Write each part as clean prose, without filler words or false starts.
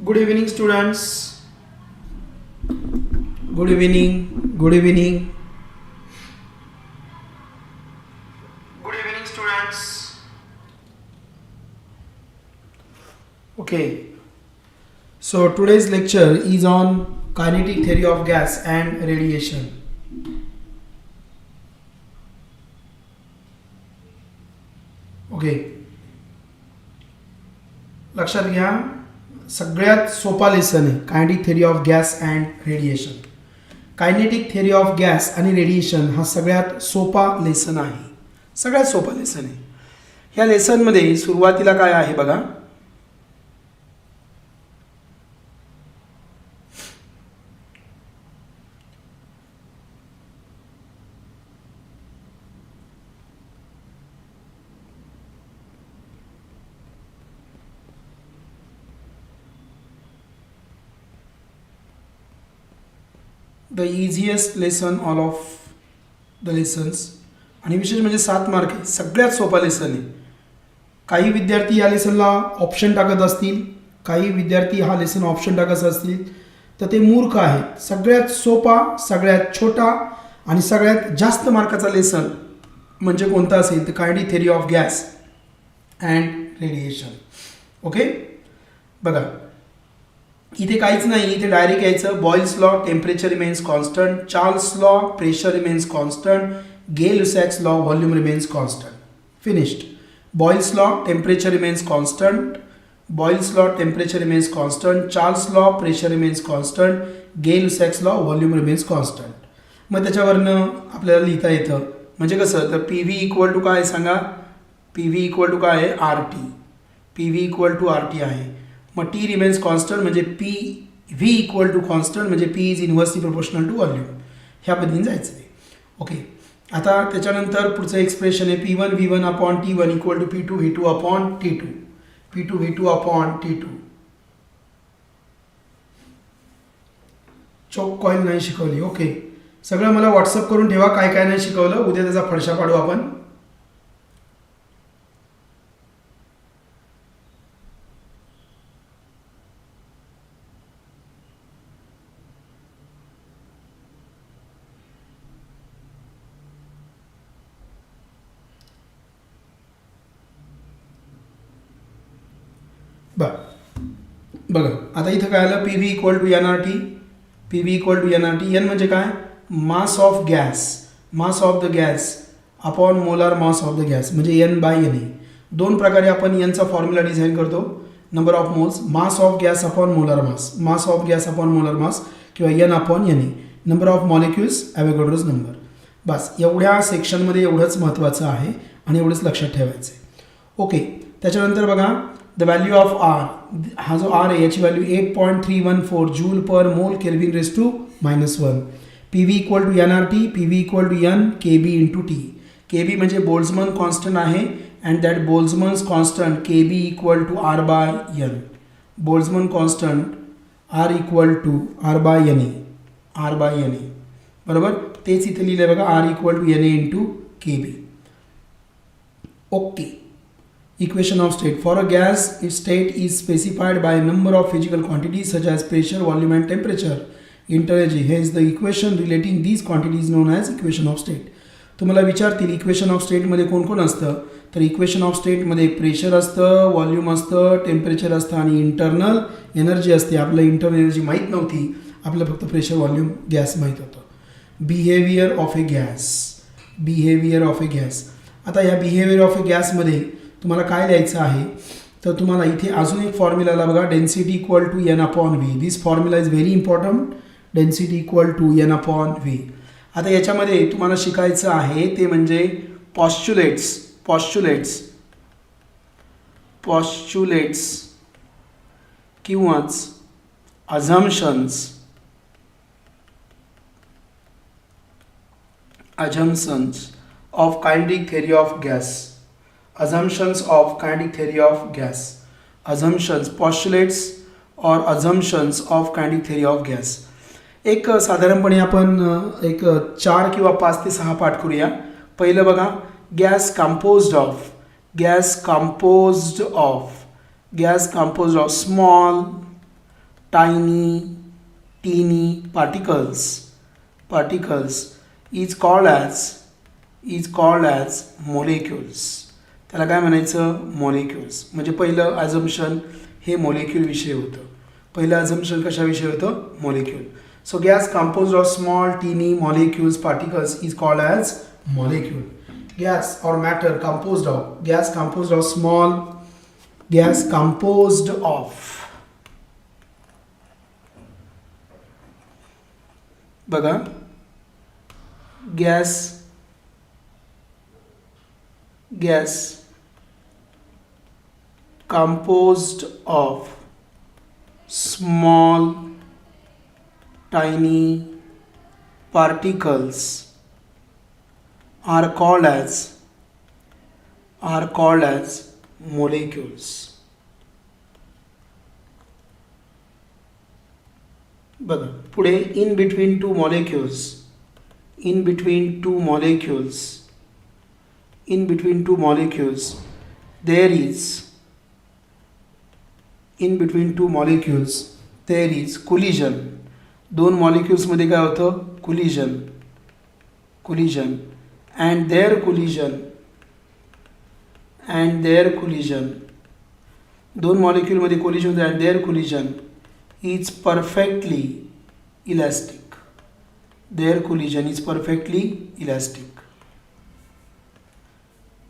Good evening, students. Good evening. Good evening. Good evening, students. Okay. So today's lecture is on kinetic theory of gas and radiation. Okay. लक्षात घ्या, सगळ्यात सोपा lesson आहे kinetic theory of gas and radiation. Kinetic theory of gas आणि radiation हा सगळ्यात सोपा lesson आहे, सगळ्यात सोपा लेसन आहे. ह्या लेसनमध्ये सुरुवातीला काय आहे बघा, the easiest lesson all of the lessons, आणि विशेष म्हणजे 7 मार्क आहे, सगळ्यात सोपा लेसन आहे. काही विद्यार्थी या लेसनला ऑप्शन टाकत असतील, काही विद्यार्थी हा लेसन ऑप्शन टाकत असतील तर ते मूर्ख आहेत. सगळ्यात सोपा, सगळ्यात छोटा आणि सगळ्यात जास्त मार्काचा लेसन म्हणजे कोणता असेल तर kinetic theory of gas and radiation. Okay, बघा इथे काहीच नाही, इथे डायरेक्ट यायचं. Boyle's law, temperature remains constant. Charles law, pressure remains constant. Gay Lussac's law, volume remains constant. Finished. Boyle's law, temperature remains constant. Boyle's law, temperature remains constant. Charles law, pressure remains constant. Gay Lussac's law, volume remains constant. मग त्याच्यावरनं आपल्याला लिहिता येतं म्हणजे कसं, तर P V equal to काय सांगा, पी व्ही इक्वल टू काय आहे, R T. P V equal to R T आहे. मग टी रिमेन्स कॉन्स्टंट म्हणजे P V equal to constant म्हणजे P is inversely proportional to volume. ह्या पद्धतीने जायचं आहे. ओके, आता त्याच्यानंतर पुढचं एक्सप्रेशन आहे P one V one upon T one equal to P two V two upon T two. P two V two upon T two. Choke coil नाही शिकवली. ओके, सगळं मला व्हॉट्सअप करून ठेवा काय काय नाही शिकवलं, उद्या त्याचा फडशा पाडू आपण. बघा आता इथं काय आलं, P V equal to N R T. P V equal to N R T. N म्हणजे काय, mass of gas, mass of the gas upon molar mass of the gas म्हणजे एन बाय एन ए. दोन प्रकारे आपण एनचा formula design करतो, number of moles, mass of gas upon molar mass, mass of gas upon molar mass किंवा N upon N A, number of molecules, ॲव्होगाड्रोज number. बस एवढ्या सेक्शनमध्ये एवढंच महत्त्वाचं आहे आणि एवढंच लक्षात ठेवायचं आहे. ओके, त्याच्यानंतर बघा द व्हॅल्यू ऑफ आर, हा जो आर आहे याची value 8.314 joule per mole kelvin raise to -1. P V equal to N R T. P V equal to N K B into T. K B म्हणजे Boltzmann constant आहे and that Boltzmann's constant K B equal to R by N. Boltzmann constant R equal to R by N A, R by N A बरोबर. तेच इथे लिहिलं आहे बघा, R equal to N A into K B. Okay, equation of state. For a gas, its state is specified by a number of physical quantities such as pressure, volume and temperature, energy. Hence the equation relating these quantities known as equation of state. तुम्हाला विचारतील equation of स्टेटमध्ये कोण कोण असतं, तर equation of स्टेटमध्ये pressure असतं, volume असतं, टेम्परेचर असतं आणि इंटरनल एनर्जी असते. आपल्याला इंटरनल एनर्जी माहीत नव्हती, आपल्याला फक्त प्रेशर, व्हॉल्यूम, गॅस माहीत होतं. Behaviour of A gas, behaviour of A gas. आता या बिहेवियर ऑफ ए गॅसमध्ये तुम्हाला काय लिहायचं आहे, तर तुम्हाला इथे अजून एक फॉर्म्युला आला बघा, density equal to N upon V. This formula is very important, density equal to N upon V. आता याच्यामध्ये तुम्हाला शिकायचं आहे ते म्हणजे पॉस्च्युलेट्स, पॉस्च्युलेट्स, पॉस्च्युलेट्स किंवाच assumptions, assumptions of kinetic theory of gas. Assumptions of kinetic theory of gas. Assumptions, postulates or assumptions of kinetic theory of gas. एक साधारणपणे आपण एक 4 किंवा 5 ते 6 पाठ करूया. पहिलं बघा, gas composed of, gas composed of, gas composed of small tiny, teeny particles is called as molecules. त्याला काय म्हणायचं? मॉलिक्युल्स. म्हणजे पहिलं अझम्पशन हे मॉलिक्यूल विषय होतं. पहिलं अझम्पशन कशाविषयी होतं? Molecule. So gas composed of small tiny molecules particles is called as molecule. Gas और मॅटर composed of बघा, gas composed of small tiny particles are called as molecules. बघा पुढे, in between two molecules there is collision. दोन molecules मध्ये काय होतं? collision and their collision दोन molecule मध्ये collision होते and their collision is perfectly elastic.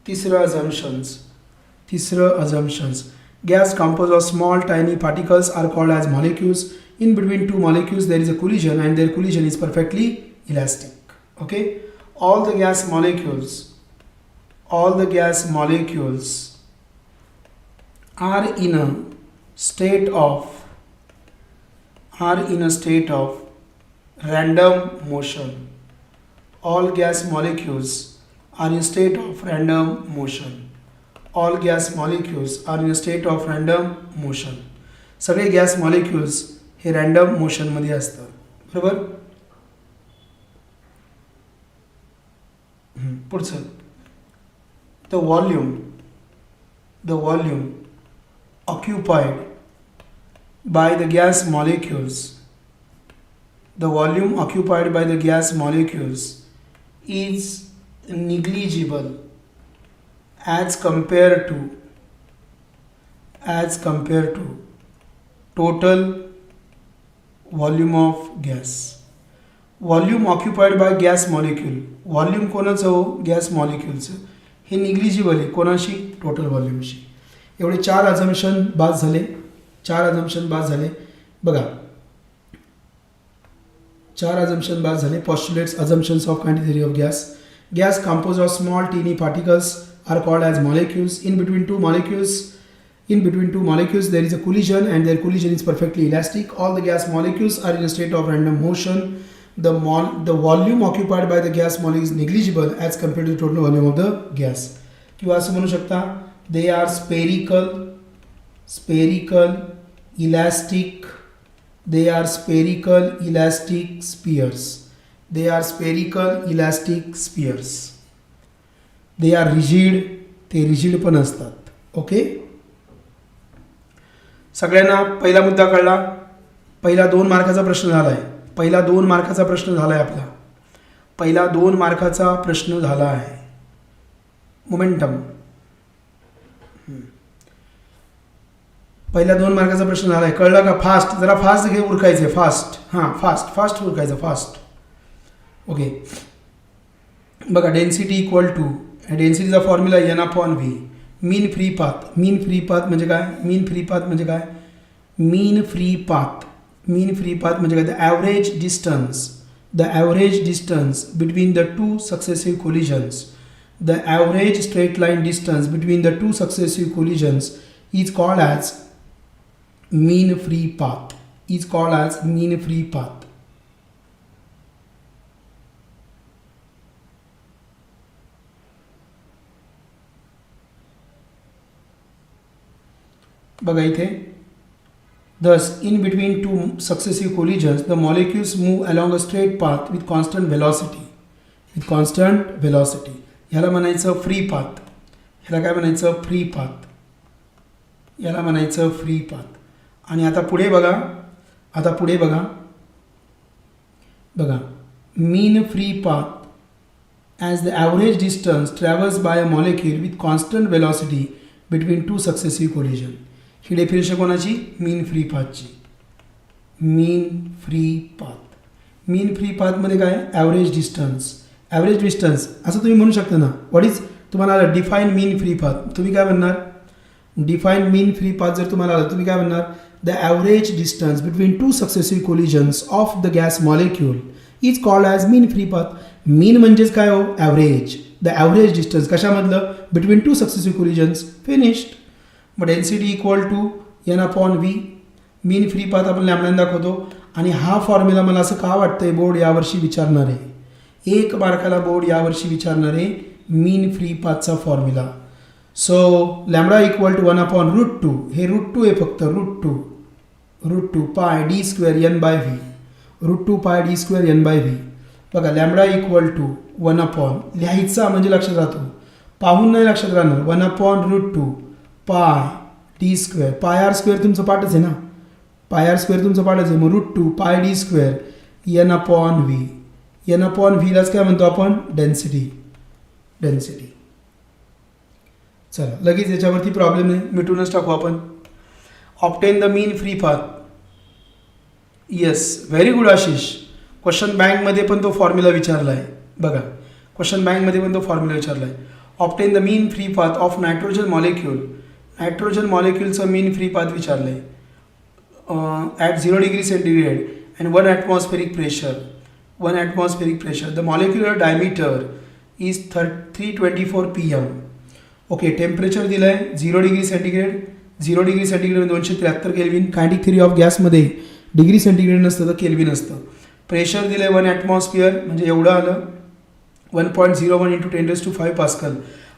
तिसरं assumptions. Gas composed of small tiny particles are called as molecules. In between two molecules there is a collision and their collision is perfectly elastic. Okay, all the gas molecules are in a state of random motion. All gas molecules are in a state of random motion. सगळे gas molecules हे random मोशनमध्ये असतात. बरोबर. पुढचं, the volume occupied by the gas molecules is negligible as compared to total volume of gas. Volume occupied by gas molecule, volume कोणाचं हो? Gas मॉलिक्यूलचं. हे negligible आहे कोणाशी? टोटल व्हॉल्यूमशी. एवढे चार अझम्पशन बाद झाले. बघा, चार अझम्पशन बाद झाले. Postulates, assumptions of quantity of gas. Gas composed of small teeny particles are called as molecules. In between two molecules there is a collision and their collision is perfectly elastic. All the gas molecules are in a state of random motion. The volume occupied by the gas molecule is negligible as compared to the total volume of the gas. किंवा असं म्हणू शकता, they are spherical, elastic spheres. They are rigid, ते rigid पण असतात. Okay, सगळ्यांना पहिला मुद्दा कळला. पहिला 2 मार्काचा प्रश्न झालाय. पहिला 2 मार्काचा प्रश्न झाला आहे. मोमेंटम. पहिला 2 मार्काचा प्रश्न झालाय. कळलं का? फास्ट, जरा फास्ट घे, उरकायचे. फास्ट उरकायचं. फास्ट. ओके, बघा, डेन्सिटी इक्वल टू, डेन्सिटीचा formula n/v. Mean free path म्हणजे काय? मीन फ्री पाथ म्हणजे काय? The average distance between the two successive collisions. The average straight line distance between the two successive collisions is called as mean free path. बघा इथे, thus in between two successive collisions the molecules move along a straight path with constant velocity. ह्याला म्हणायचं free path. आणि आता पुढे बघा, आता पुढे बघा mean free path as the average distance travels by a molecule with constant velocity between two successive collision. ही डेफिनेशन कोणाची? मीन फ्री पाथची. मीन फ्री पाथमध्ये काय? ॲव्हरेज डिस्टन्स असं तुम्ही म्हणू शकता ना. व्हॉट इज तुम्हाला आलं डिफाईन मीन फ्री पाथ, तुम्ही काय म्हणणार? डिफाईन मीन फ्री पाथ जर तुम्हाला आलं तुम्ही काय म्हणणार? The average distance between two successive collisions of the gas molecule is called as mean free path. Mean म्हणजेच काय हो? ॲव्हरेज. द ॲव्हरेज डिस्टन्स कशामधलं? Between two successive collisions. Finished. मग density equal to n/v. Mean free path आपण लॅम्बडाने दाखवतो. आणि हा फॉर्म्युला मला असं का वाटतंय बोर्ड यावर्षी विचारणार आहे, 1 मार्काला बोर्ड यावर्षी विचारणार आहे मीन फ्री पाथचा formula. So lambda equal to 1/√2. हे √2 आहे फक्त. √2 पाय d² n/v. √2 पाय d² n/v. बघा लॅम्बडा इक्वल टू 1 लिहायचा म्हणजे लक्षात राहतो, पाहून नाही लक्षात राहणार. 1/√2 पाय d². पाय r² तुमचं पाठच आहे ना, पाय r² तुमचं पाठच आहे. मग √2 पाय d² n/v. n/vलाच काय म्हणतो आपण? डेन्सिटी. चला लगेच याच्यावरती प्रॉब्लेम नाही, मिटूनच टाकू आपण. Obtain the mean free path. Yes, very good Ashish. Question बँकमध्ये पण तो फॉर्म्युला विचारला आहे. बघा क्वेश्चन बँकमध्ये पण तो फॉर्म्युला विचारला आहे. Obtain the mean free path of nitrogen molecule. Nitrogen मॉलिक्यूलचं मीन फ्री पाथ विचारलं आहे at 0 degree centigrade and 1 atmospheric pressure. The molecular diameter is 324 pm. Okay, temperature दिलं आहे 0 degree centigrade. 0 degree centigrade 273 kelvin. Kinetic theory of गॅसमध्ये degree centigrade नसतं तर kelvin असतं. Pressure दिलं आहे 1 ॲटमॉस्फिअर म्हणजे एवढं आलं 1.01 × 10⁵ पास्कल.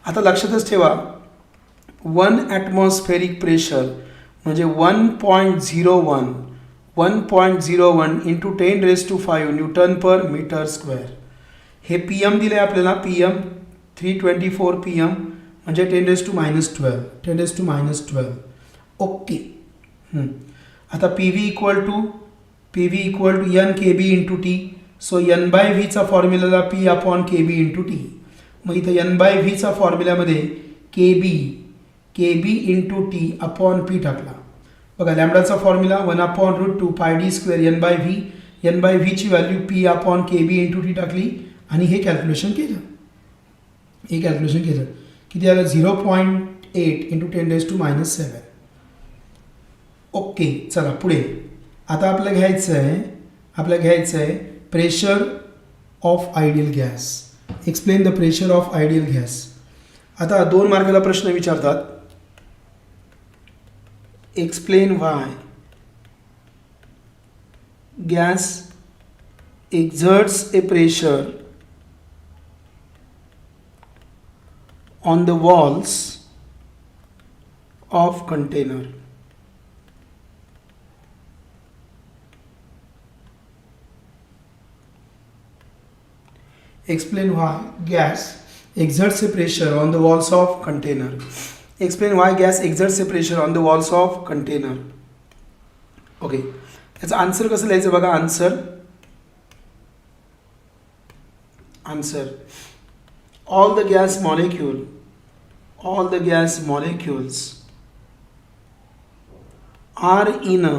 आता लक्षातच ठेवा 1 ॲटमॉस्फेरिक प्रेशर म्हणजे 1.01 × 10⁵ न्यूटन पर मीटर स्क्वेअर. हे PM दिलं आहे आपल्याला. PM 324 PM म्हणजे 10⁻12. ओके. आता PV equal to n kb × t. So n/vचा फॉर्म्युलाला P/kb × t. मग इथं n/vचा फॉर्म्युल्यामध्ये kb × t/p टाकला. बघा लॅम्बडाचा फॉर्म्युला 1/√2 पाय d² n/v. n/vची value P/kb × t टाकली आणि हे कॅल्क्युलेशन केलं. किती आलं? 0.8 × 10⁻⁷. ओके, चला पुढे. आता आपल्याला घ्यायचं आहे pressure of ideal gas. Explain the pressure of ideal gas. आता 2 मार्काला प्रश्न विचारतात. Explain why gas exerts a pressure on the walls of container. Explain why gas exerts a pressure on the walls of container. Explain why gas exerts a pressure on the walls of container. Okay, याचा answer कसं लिहायचं बघा. Answer all the gas molecules are in a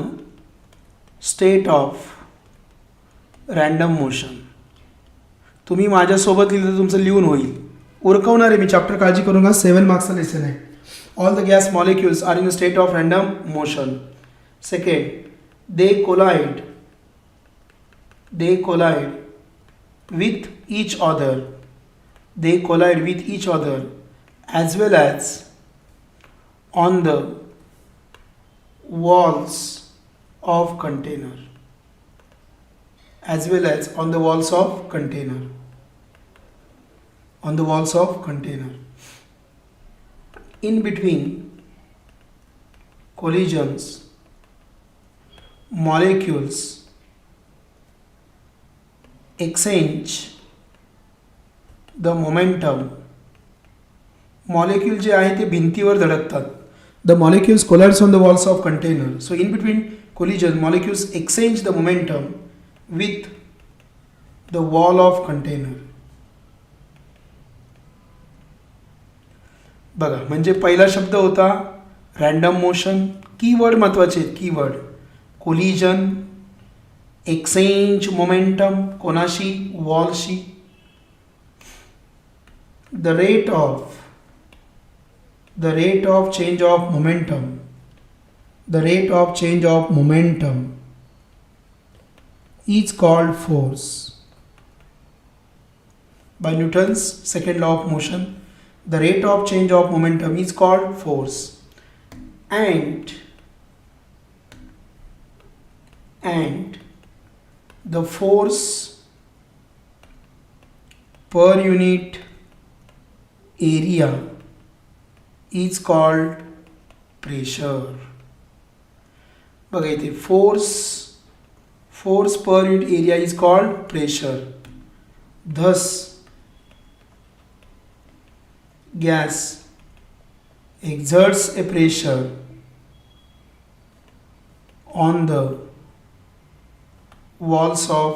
state of random motion. तुम्ही माझ्यासोबत लिहिलं तर तुमचं लिहून होईल. उरकवणार आहे मी चॅप्टर, काळजी करू नका. 7 मार्क्सचा लेसन आहे. All the gas molecules are in a state of random motion. Second, they collide with each other. They collide with each other as well as on the walls of container. As well as on the walls of container. On the walls of container. In between collisions, molecules exchange the momentum. Molecule जे आहे ते भिंतीवर धडकतात. The molecules collides on the walls of container. So in between collision, molecules exchange the momentum with the wall of container. बघा, म्हणजे पहिला शब्द होता random motion. Keyword महत्वाचे आहेत, कीवर्ड कोलिजन, एक्सचेंज मोमेंटम कोणाशी, वॉलशी. the rate of change of momentum is called force. By Newton's second law of motion, the rate of change of momentum is called force, and the force per unit area is called pressure. बघा इथे force per unit area is called pressure. Thus gas exerts a pressure on the walls of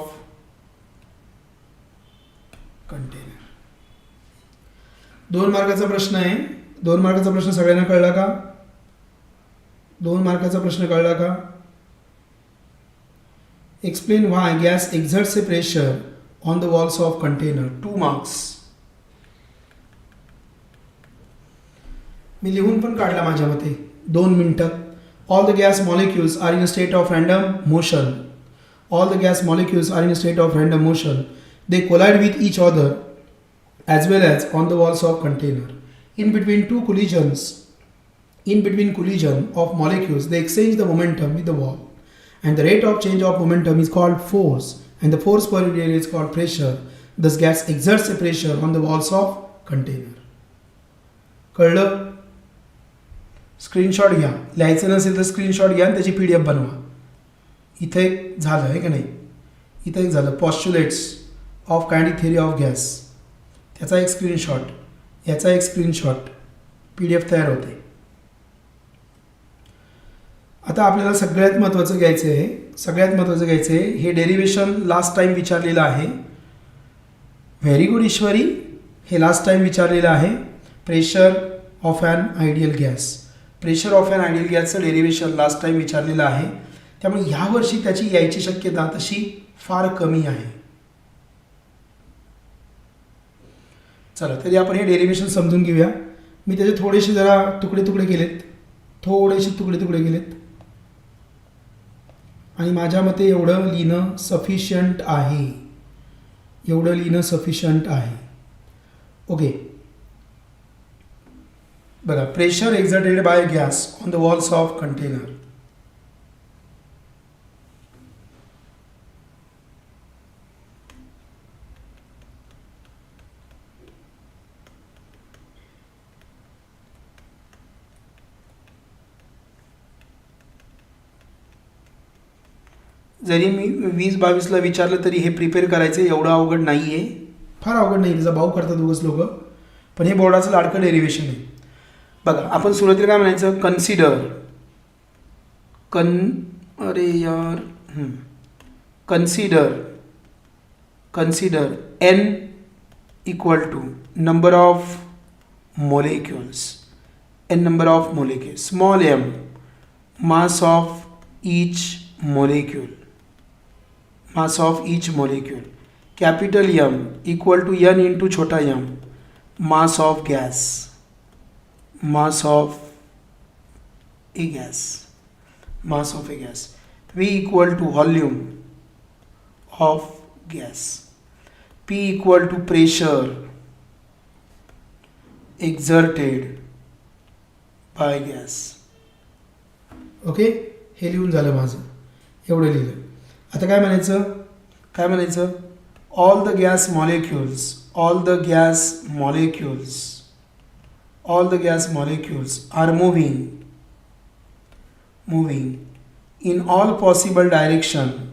container. 2 मार्काचा प्रश्न आहे. 2 मार्काचा प्रश्न सगळ्यांना कळला का? 2 मार्काचा प्रश्न कळला का? Explain why gas exerts a pressure on the walls of container. 2 marks. मी लिहून पण काढला माझ्या मते 2 मिनिटात. All the gas molecules are in a state of random motion. All the gas molecules are in a state of random motion. They collide with each other as well as on the walls of container. In between collision of molecules, they exchange the momentum with the wall, and the rate of change of momentum is called force, and the force per unit area is called pressure. Thus gas exerts a pressure on the walls of container. कळलं? Screenshot घ्या. लिहायचं नसेल तर screenshot घ्या आणि त्याची PDF बनवा. इथे एक झालं आहे का नाही? इथे एक झालं postulates of kinetic theory of gas. याचा एक स्क्रीनशॉट, याचा एक स्क्रीनशॉट, PDF तयार होते. आता आपल्याला सगळ्यात महत्त्वाचं घ्यायचं आहे. हे डेरिव्हेशन लास्ट टाइम विचारलेलं आहे. Very good Ishwari. हे लास्ट टाइम विचारलेलं आहे. Pressure of an ideal gas. Pressure of an ideal गॅसचं डेरिव्हेशन लास्ट टाइम विचारलेलं आहे. त्यामुळे ह्या वर्षी त्याची यायची शक्यता तशी फार कमी आहे. चला तरी आपण हे डेरिव्हेशन समजून घेऊया. मी त्याचे थोडेसे जरा तुकडे केलेत आणि माझ्या मते एवढं लिहिणं सफिशियंट आहे. ओके. बघा, pressure exerted by gas on the walls of container. जरी मी 20-22ला विचारलं तरी हे प्रिपेअर करायचं एवढं अवघड नाही आहे. फार अवघड नाही. त्याचा भाव करतात उगाच लोक. पण हे बोर्डाचं लाडकं डेरिव्हेशन आहे. बघा, आपण सुरुवातीला काय म्हणायचं? Consider n equal to number of molecules. Small m mass of each molecule. Capital M equal to n into छोटा m mass of a gas. V equal to volume of gas. P equal to pressure exerted by gas. Okay. हे लिहून झालं माझं. एवढं लिहिलं. आता काय म्हणायचं? all the gas molecules are moving in all possible direction.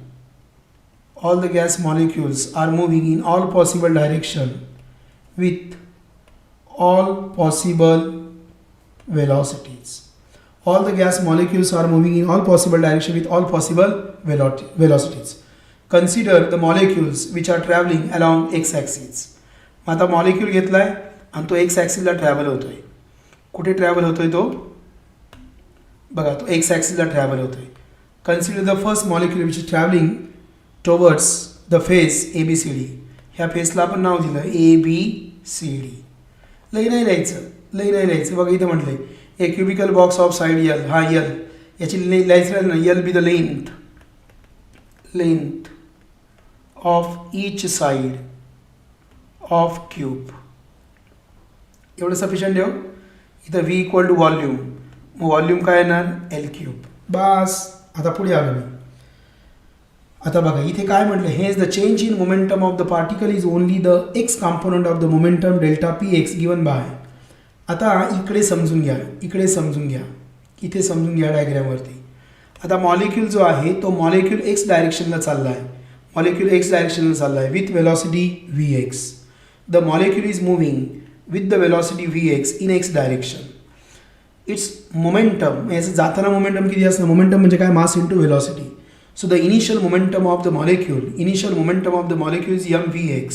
All the gas molecules are moving in all possible direction with all possible velocities. all the gas molecules are moving in all possible direction with all possible velocities. Consider the molecules which are traveling along x axis. आता molecule घेतलाय आणि तो x ॲक्सिसला travel होतोय. कुठे travel होतोय तो? बघा, तो x ॲक्सिसला ट्रॅव्हल होतोय. Consider the first molecule which is travelling towards the face ABCD. ह्या फेसला आपण नाव दिलं ABCD. लई नाही लिहायचं. बघा इथं म्हटलंय a cubical box of side L. हा L याची लिहायचं राहिलं ना, L be the length of each side of cube. एवढं सफिशियंट ठेव. इथं V इक्वल टू व्हॉल्यूम. मग व्हॉल्यूम काय येणार? L cube. बस. आता पुढे आलो मी. आता बघा इथे काय म्हटलं, hence the change in momentum of the particle is only the x component of the momentum delta PX given by. आता इकडे समजून घ्या, इथे समजून घ्या डायग्रामवरती. आता मॉलिक्यूल जो आहे तो मॉलिक्यूल एक्स डायरेक्शनला चालला आहे. With velocity Vx. The molecule is moving with the velocity Vx in x direction. It's momentum, याचं जाताना मोमेंटम किती असतं? मोमेंटम म्हणजे काय? Mass into velocity. So the initial momentum of the molecule is mVx.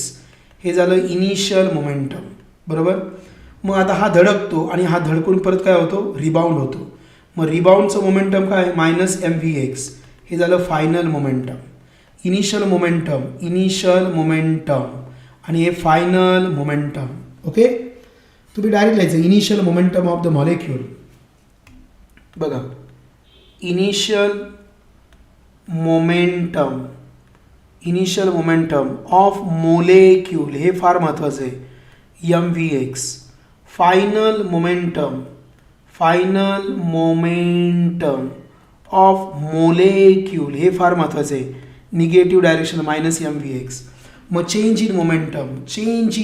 हे झालं इनिशियल मोमेंटम, बरोबर. मग आता हा धडकतो आणि हा धडकून परत काय होतो? रिबाउंड होतो. मग रिबाउंडचं मोमेंटम काय? -mVx. हे झालं फायनल मोमेंटम. इनिशियल मोमेंटम आणि हे फायनल मोमेंटम. ओके, तुम्ही डायरेक्ट लिहायचं initial momentum of the molecule. बघा, इनिशियल मोमेंटम ऑफ मोलेक्यूल, हे फार महत्त्वाचं आहे, mVx. Final momentum of molecule, हे फार महत्त्वाचं आहे, निगेटिव्ह डायरेक्शन -mVx. मग change in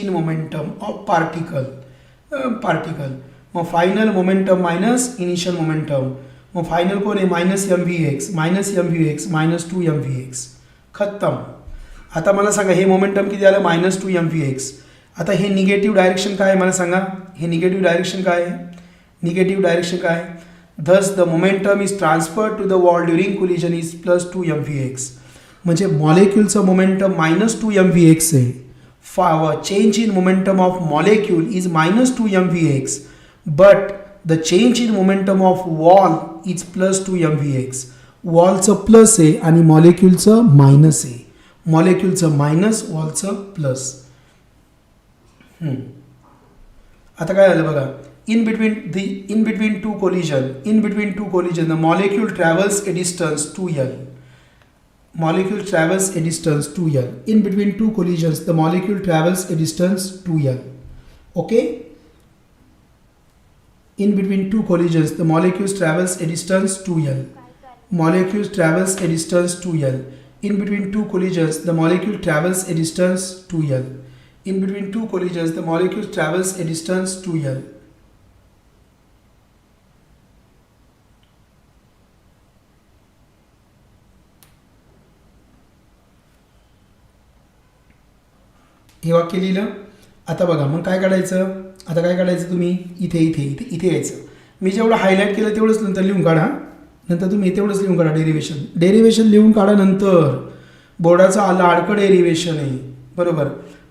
momentum of particle. मग final momentum minus initial momentum. मग फायनल कोण आहे? -mVx -2mVx. खत्म. आता मला सांगा हे मोमेंटम किती आलं? -2mVx. आता हे निगेटिव्ह डायरेक्शन काय आहे मला सांगा? हे निगेटिव्ह डायरेक्शन काय? Thus the momentum is transferred to the wall during collision is +2mVx. म्हणजे मॉलिक्यूलचं मोमेंटम -2mVx आहे. Change in momentum of molecule is -2mVx, but the change in momentum of wall is +2mVx. वॉलचं plus आहे आणि मॉलिक्यूलचं minus आहे. मॉलिक्यूलचं minus, वॉलचं plus. आता काय झालं बघा, in between two collision the molecule travels a distance 2L. In between two collisions the molecule travels a distance 2L. Okay, in between two collisions the molecules travels a distance 2L. In between two collisions the molecule travels a distance 2L. हे वाक्य लिहिलं. आता बघा मग काय काढायचं तुम्ही? इथे यायचं. मी जेवढं हायलाईट केलं तेवढंच नंतर लिहून काढा. तुम्ही तेवढंच लिहून काढा. डेरिव्हेशन लिहून काढा. नंतर बोर्डाचा लाडकं डेरिव्हेशन आहे, बरोबर.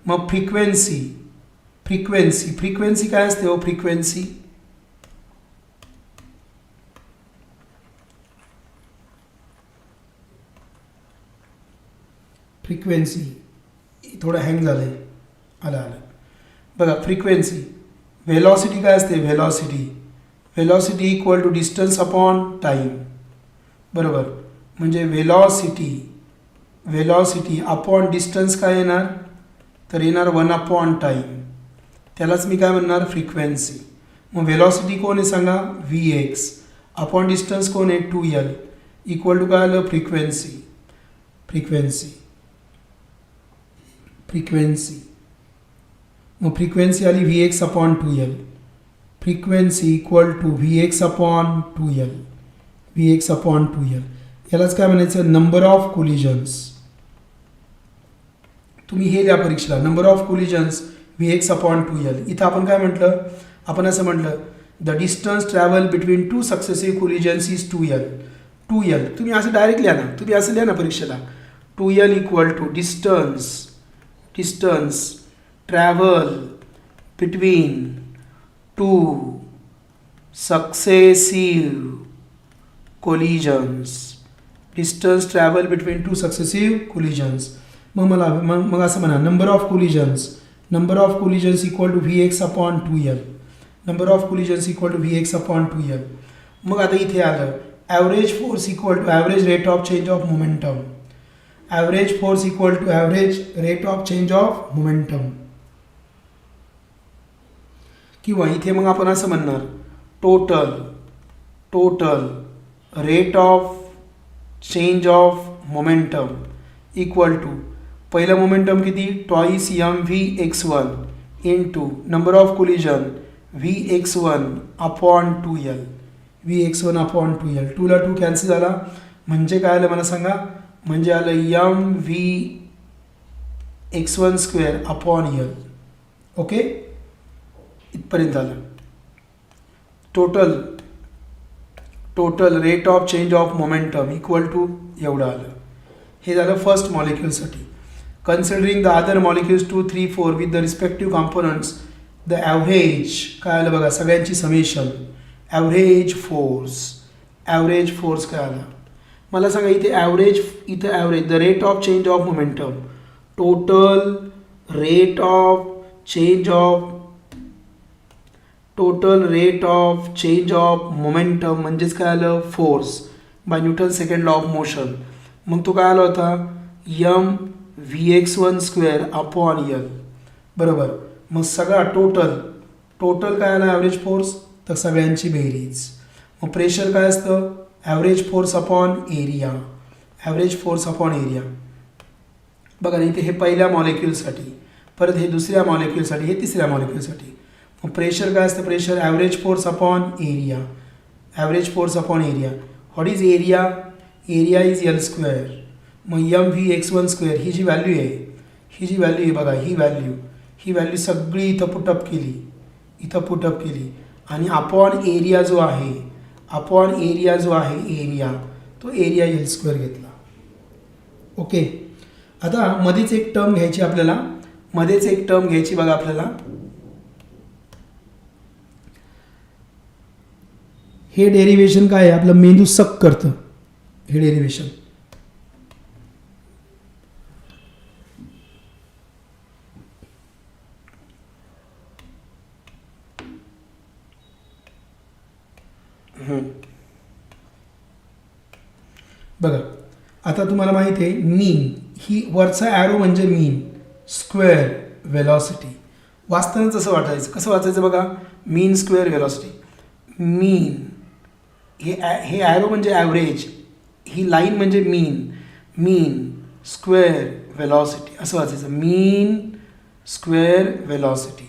मग फ्रिक्वेन्सी काय असते हो? फ्रिक्वेन्सी थोडं हँग झालंय. आलं. बघा, फ्रिक्वेन्सी. व्हेलॉसिटी काय असते? Velocity equal to distance upon time, बरोबर. म्हणजे व्हेलॉसिटी अपॉन डिस्टन्स काय येणार? तर येणार 1 अपॉन टाईम. त्यालाच मी काय म्हणणार? फ्रिक्वेन्सी. मग व्हेलॉसिटी कोण आहे सांगा? Vx. अपॉन डिस्टन्स कोण आहे? 2L. इक्वल टू काय आलं? फ्रिक्वेन्सी. मग फ्रिक्वेन्सी आली Vx upon 2L. Frequency equal to Vx upon 2L. यालाच काय म्हणायचं? Number of collisions. तुम्ही हे द्या परीक्षेला, number of collisions Vx upon 2L. इथं आपण काय म्हटलं? आपण असं म्हटलं the distance travel between two successive collisions is 2L. 2L तुम्ही असं डायरेक्ट लिहा ना, तुम्ही असं लिहा ना परीक्षेला, 2L equal to distance travel between two successive collisions. Distance travel between two successive collisions. मग असं म्हणा, number of collisions equal to VX upon 2L. Number of collisions equal to VX upon 2L. मग आता इथे आलं average force equal to average rate of change of momentum. Average force equal to average rate of change of momentum. किंवा इथे मग आपण असं म्हणणार total rate of change of momentum equal to पहिलं मोमेंटम किती, twice mvx1 into number of collision vx1 upon 2L. vx1 upon 2L. 2 ला 2 cancel झाला, म्हणजे काय आलं मला सांगा, म्हणजे आलं mvx1 square upon L. Okay, इथपर्यंत आलं. Total rate of change of momentum equal to एवढं आलं. हे झालं फर्स्ट मॉलिक्यूलसाठी. Considering the other molecules 2, 3, 4 with the respective components, the average काय आलं बघा, सगळ्यांची समेशन, ॲव्हरेज फोर्स काय आला मला सांगा. इथे average the rate of change of momentum, total rate of change of momentum म्हणजेच काय आलं, force by Newton second law of motion. मग तो काय आला होता, mvx1 स्क्वेअर अपॉन L. बरोबर. मग सगळा टोटल काय आला ॲव्हरेज फोर्स, तर सगळ्यांची बेरीज. मग प्रेशर काय असतं, ॲव्हरेज फोर्स अपॉन एरिया. बघा इथे हे पहिल्या मॉलिक्यूलसाठी, परत हे दुसऱ्या मॉलिक्यूलसाठी, हे तिसऱ्या मॉलिक्यूलसाठी. मग प्रेशर काय असतं, pressure average force upon area. What is area is L square. मग mvx1 स्क्वेअर ही जी व्हॅल्यू आहे बघा, ही व्हॅल्यू सगळी इथं पुटअप केली आणि अपॉन एरिया जो आहे एरिया, तो एरिया L स्क्वेअर घेतला. ओके, आता मध्येच एक टर्म घ्यायची बघा आपल्याला. हे डेरिव्हेशन काय आहे, आपलं मेंदू सक करतं हे डेरिव्हेशन. बघा आता तुम्हाला माहिती आहे, मीन ही वरचा ॲरो म्हणजे मीन, स्क्वेअर वेलॉसिटी. वाचताना कसं वाचायचं बघा, मीन स्क्वेअर वेलॉसिटी. मीन हे ॲरो म्हणजे ॲव्हरेज, ही लाईन म्हणजे मीन स्क्वेअर वेलॉसिटी असं वाचायचं. Mean square velocity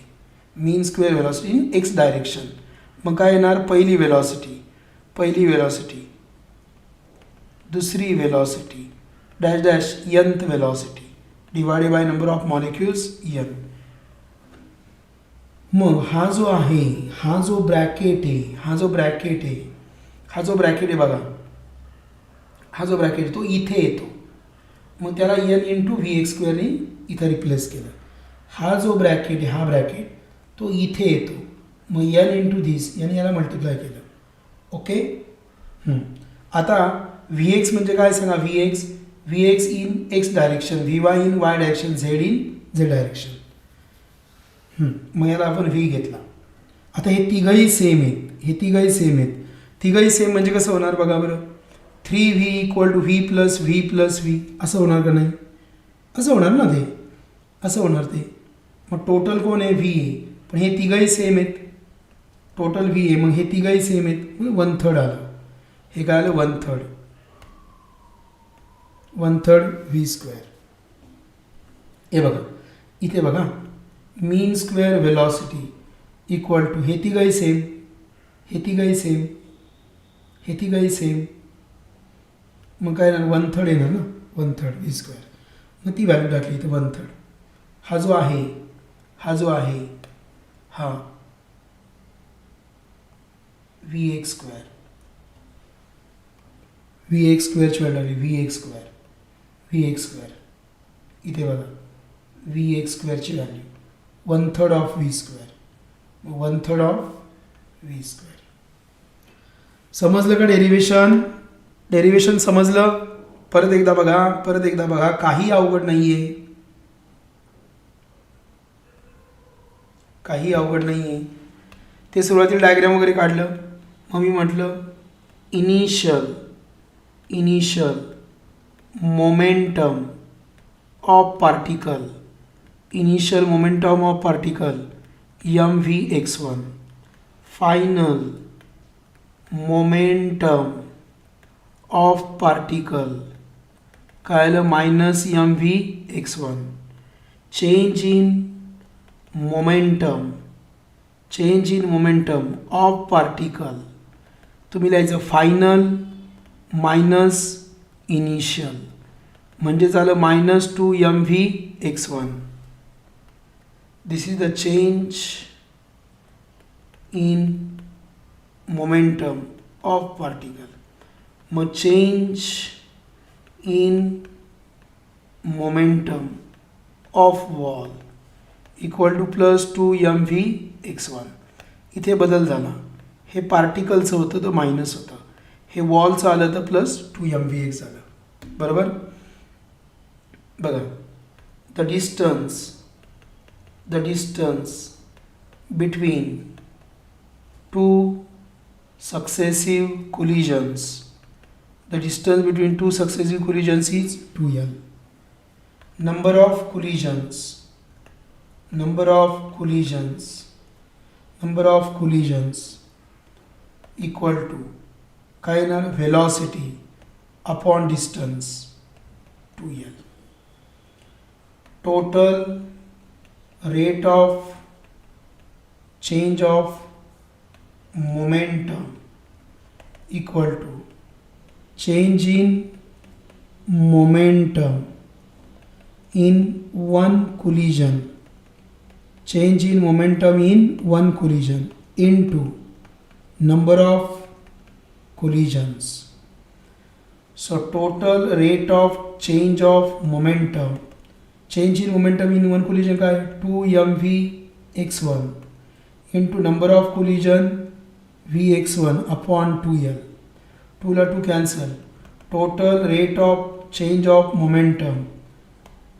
in x direction. मग काय येणार, पहिली वेलॉसिटी, दुसरी velocity dash dash nth velocity divided by number of molecules n. मग हा जो ब्रॅकेट आहे बघा, तो इथे येतो. मग त्याला n इंटू VX स्क्वेअरने इथं रिप्लेस केलं. हा जो ब्रॅकेट तो इथे येतो. मग n इंटू दिस याला मल्टिप्लाय केलं. ओके. आता VX म्हणजे काय सांगा, VX in x direction, VY in Y direction, Z in Z direction. मग याला आपण V घेतला. आता हे तिघही सेम आहेत. तिघही सेम म्हणजे कसं होणार बघा बरं, 3V equal to V plus V असं होणार का नाही, असं होणार ना, असं होणार ते. मग टोटल कोण आहे, V आहे, पण हे तिघही सेम आहेत. टोटल V आहे, मग हे तिघही सेम आहेत, मग 1/3 आलं. हे काय आलं, 1/3 V स्क्वेअर. हे बघा इथे बघा, मीन स्क्वेअर वेलॉसिटी इक्वल टू हे तिघही सेम, मग काय येणार, 1/3 येणार ना, 1/3 V स्क्वेअर. मग ती व्हॅल्यू टाकली इथे 1/3. हा जो आहे Vx स्क्वेअर, Vx स्क्वेअरची व्हॅल्यू आली Vx स्क्वेअर इथे बघा Vx स्क्वेअरची value 1/3 of V square, 1/3 of V square. समजलं का डेरिवेशन समजलं? परत एकदा बघा काही अवघड नाहीये, ते सुरुवातीला डायग्राम वगैरे काढलं. मग मी म्हटलं initial momentum of particle, mvx1, final momentum of particle काय आलं -mvx1. Change in momentum of particle तुम्ही लिहायचं फायनल मायनस इनिशियल, म्हणजे झालं -2mvx1. This is the change in momentum of particle. मग change in momentum of wall equal to +2mvx1. इथे बदल झाला, हे पार्टिकलचं होतं तर मायनस होतं, हे वॉलचं आलं तर +2mvx झालं. बरोबर. बघा the distance between to successive collisions, the distance between two successive collisions is 2l. number of collisions equal to काय येणार velocity upon distance 2l. total rate of change of momentum equal to change in momentum in one collision into number of collisions. So total rate of change in momentum in one collision काय 2mvx1 into number of collision Vx1 upon 2l. 2 ला 2 cancel. Total rate of change of momentum.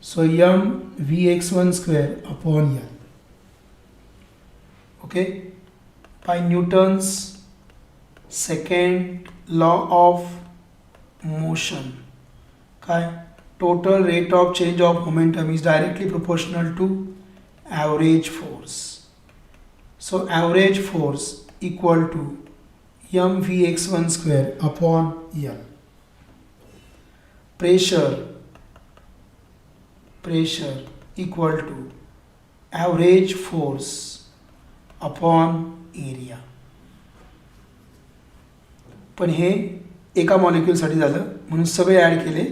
So m Vx1 square upon l. Okay. By Newton's second law of motion, total rate of change of momentum is directly proportional to average force. So average force equal to mvx1 square upon l. Pressure equal to average force upon area. पण हे एका मॉलिक्यूलसाठी झालं म्हणून सगळे add केले.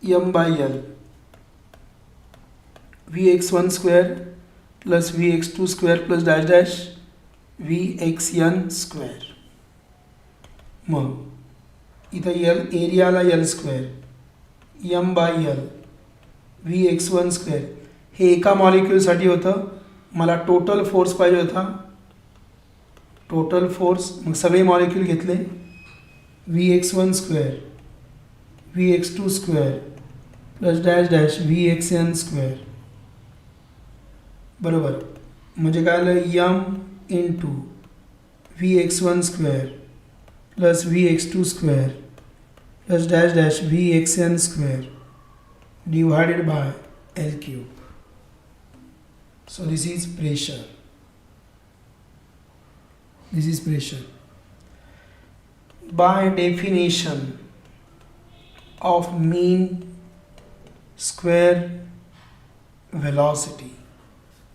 m/l Vx1 square plus Vx2 square plus dash dash Vxn square. मग इथं l एरियाला l square m/l Vx1 square. हे एका मॉलिक्यूलसाठी होतं, मला टोटल फोर्स पाहिजे होता. टोटल फोर्स मग सगळे मॉलिक्यूल घेतले. Vx1 square Vx2 square plus dash dash Vxn square. बरोबर. म्हणजे काय आलं m into Vx1 square plus Vx2 square plus dash dash Vxn square divided by L cube. So this is pressure. By definition of mean square velocity.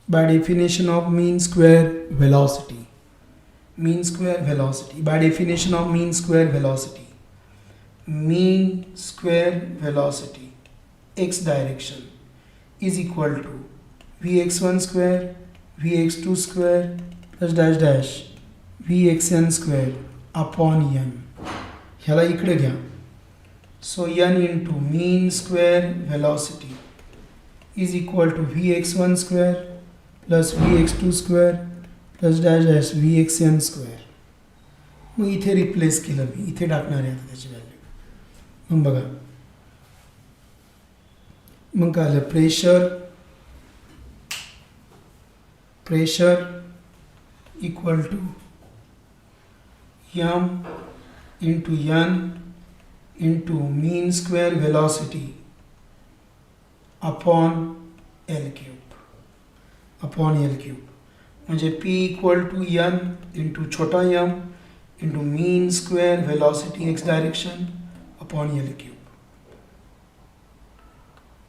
By definition of mean square velocity. Mean square velocity. x direction is equal to Vx1 square Vx2 square plus dash dash Vxn square upon n. ह्याला इकडे घ्या. So n into mean square velocity is equal to Vx1 square plus Vx2 square plus dash dash Vxn square. मग इथे replace केलं मी, इथे टाकणार आहे आता त्याची व्हॅल्यू. मग बघा, मग काय आलं, pressure equal to m into n into mean square velocity upon L cube. म्हणजे P equal to n into छोटा m into mean square velocity x direction upon L cube.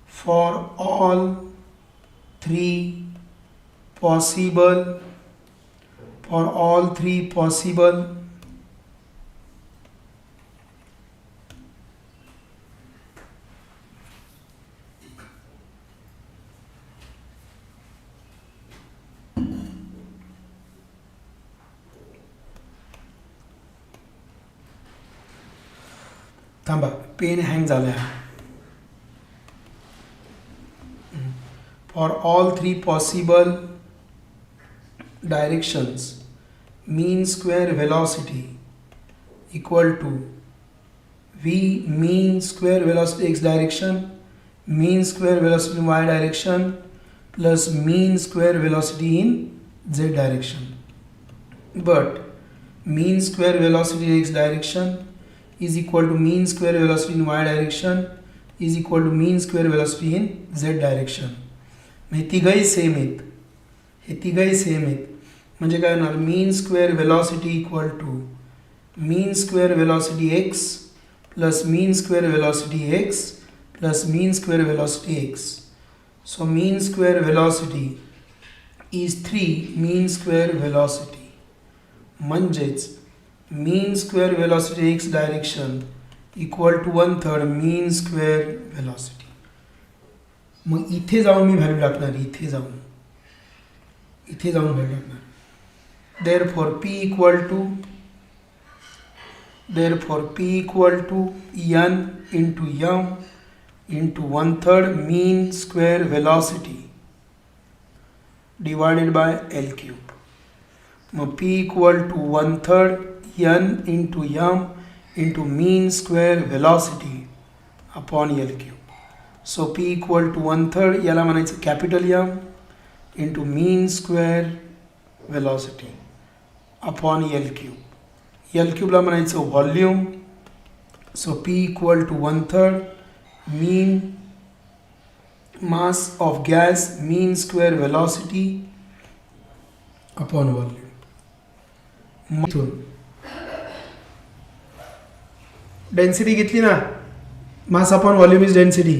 For all three possible थांबा, pen hang झाला. For all three possible directions, mean square velocity equal to V mean square velocity x direction, mean square velocity in y direction plus mean square velocity in z direction. But mean square velocity in x direction is equal to mean square velocity in y direction is equal to mean square velocity in z direction. हे तिघही same आहेत, म्हणजे काय होणार, mean square velocity equal to mean square velocity x plus mean square velocity x plus mean square velocity x. So mean square velocity is 3 mean square velocity, म्हणजेच mean square velocity x direction equal to 1/3 mean square velocity. मग इथे जाऊन मी value टाकणार, इथे जाऊन value टाकणार. therefore P equal to n into m into 1/3 mean square velocity divided by L cube. मग P equal to 1/3 n into m into mean square velocity upon L cube. So P equal to 1/3 याला म्हणायचं capital M into mean square velocity upon L cube. L cube ला म्हणायचं volume. So P equal to 1/3 mean mass of gas mean square velocity upon volume. Density घेतली ना, mass upon volume is density.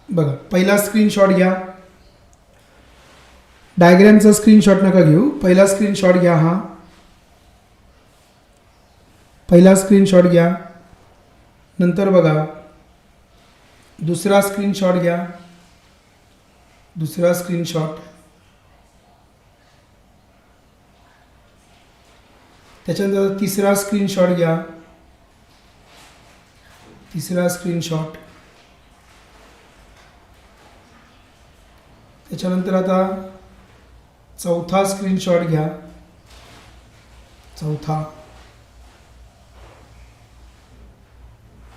बघा, पहिला screenshot घ्या, डायग्रामचा screenshot नका घेऊ, पहिला स्क्रीनशॉट घ्या. हा पहिला स्क्रीनशॉट घ्या. नंतर बघा दुसरा स्क्रीनशॉट घ्या, दुसरा स्क्रीनशॉट, त्याच्यानंतर तिसरा स्क्रीनशॉट घ्या, तिसरा स्क्रीनशॉट, त्याच्यानंतर आता चौथा स्क्रीनशॉट घ्या, चौथा,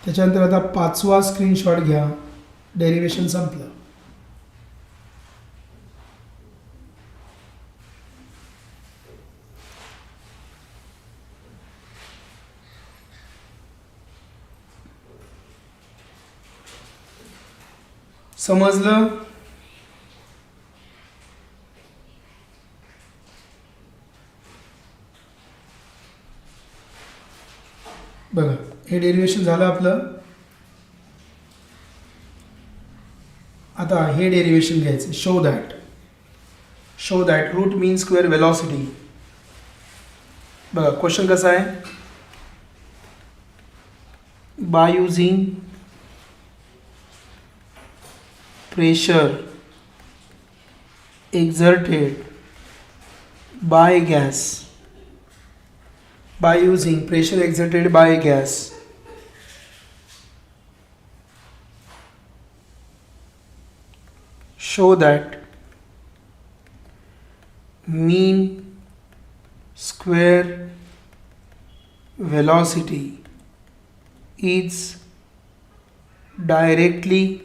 त्याच्यानंतर आता पाचवा स्क्रीनशॉट घ्या. डेरिवेशन संपलं. समजलं? बघा, हे डेरिवेशन झालं आपलं. आता हे डेरिवेशन घ्यायचं. Show that root mean square velocity. बघा क्वेश्चन कसा आहे, by using pressure exerted by gas, by using pressure exerted by gas show that mean square velocity is directly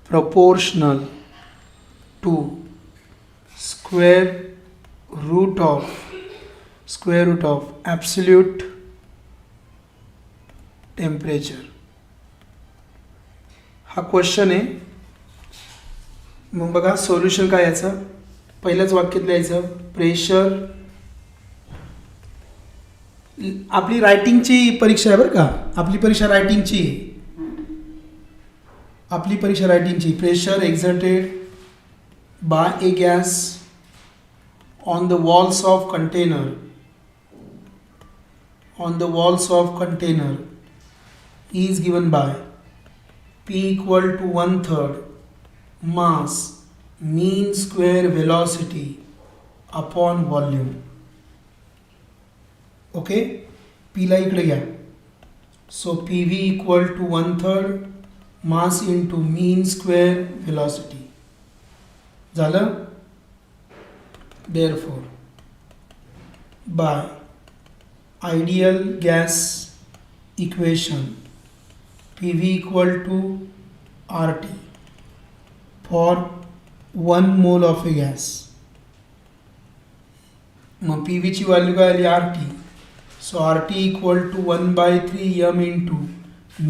proportional to square root of absolute temperature. हा question आहे. मग बघा solution काय याचं. पहिल्याच वाक्यात लिहायचं प्रेशर. आपली रायटिंगची परीक्षा आहे बरं का. आपली परीक्षा रायटिंगची. Pressure exerted by a gas on the walls of container is given by P equal to 1/3 mass mean square velocity upon volume. Okay, P ला इकडे घ्या. So PV equal to 1/3 mass into mean square velocity. झालं. Therefore by ideal gas equation PV equal to RT for 1 mole of a gas. मग PV ची value काय आली RT. So RT equal to 1/3 m into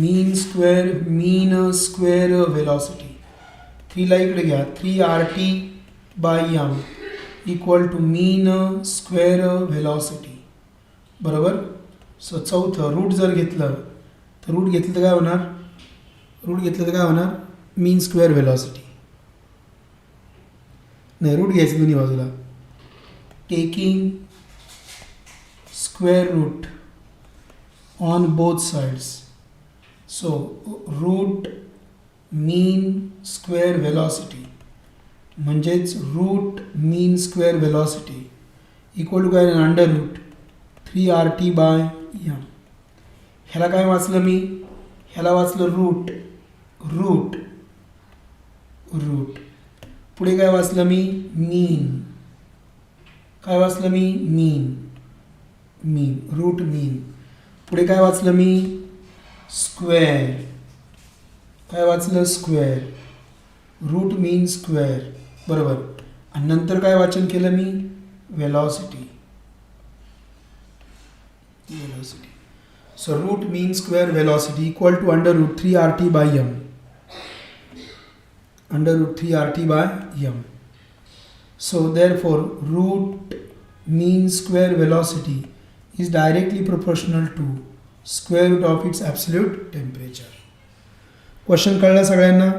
mean square velocity. 3 ला इकडे घ्या. 3 RT by m equal to mean square velocity. बरोबर. So चौथं root जर घेतलं तर काय होणार. Mean square velocity. नाही, रूट घ्यायचं दोन्ही बाजूला. Taking square root on both sides. So root mean square velocity म्हणजेच root mean square velocity equal to काय under root 3 RT by m. ह्याला काय वाचलं मी. ह्याला वाचलं रूट. पुढे काय वाचलं मी. मीन. रूट मीन. पुढे काय वाचलं मी. स्क्वेअर. Root mean square. बरोबर. आणि नंतर काय वाचन केलं मी. Velocity. So root mean square velocity equal to under root 3 RT by m. So therefore root mean square velocity is directly proportional to square root of its absolute temperature. Question कळलं सगळ्यांना.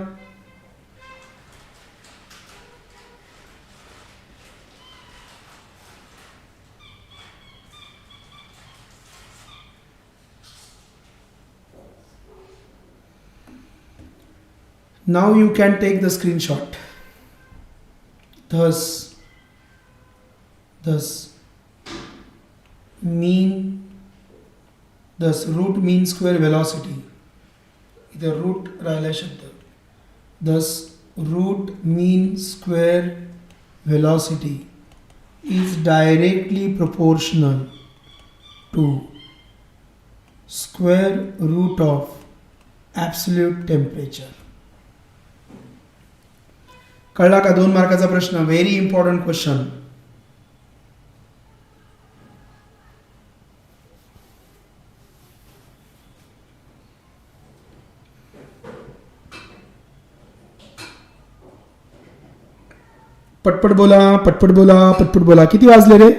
Now you can take the screenshot. Thus root mean square velocity. इथे route राहिला शब्द. Thus root mean square velocity is directly proportional to square root of absolute temperature. कळला का. 2 मार्काचा प्रश्न. Very important question. पटपट बोला. किती वाजले रे.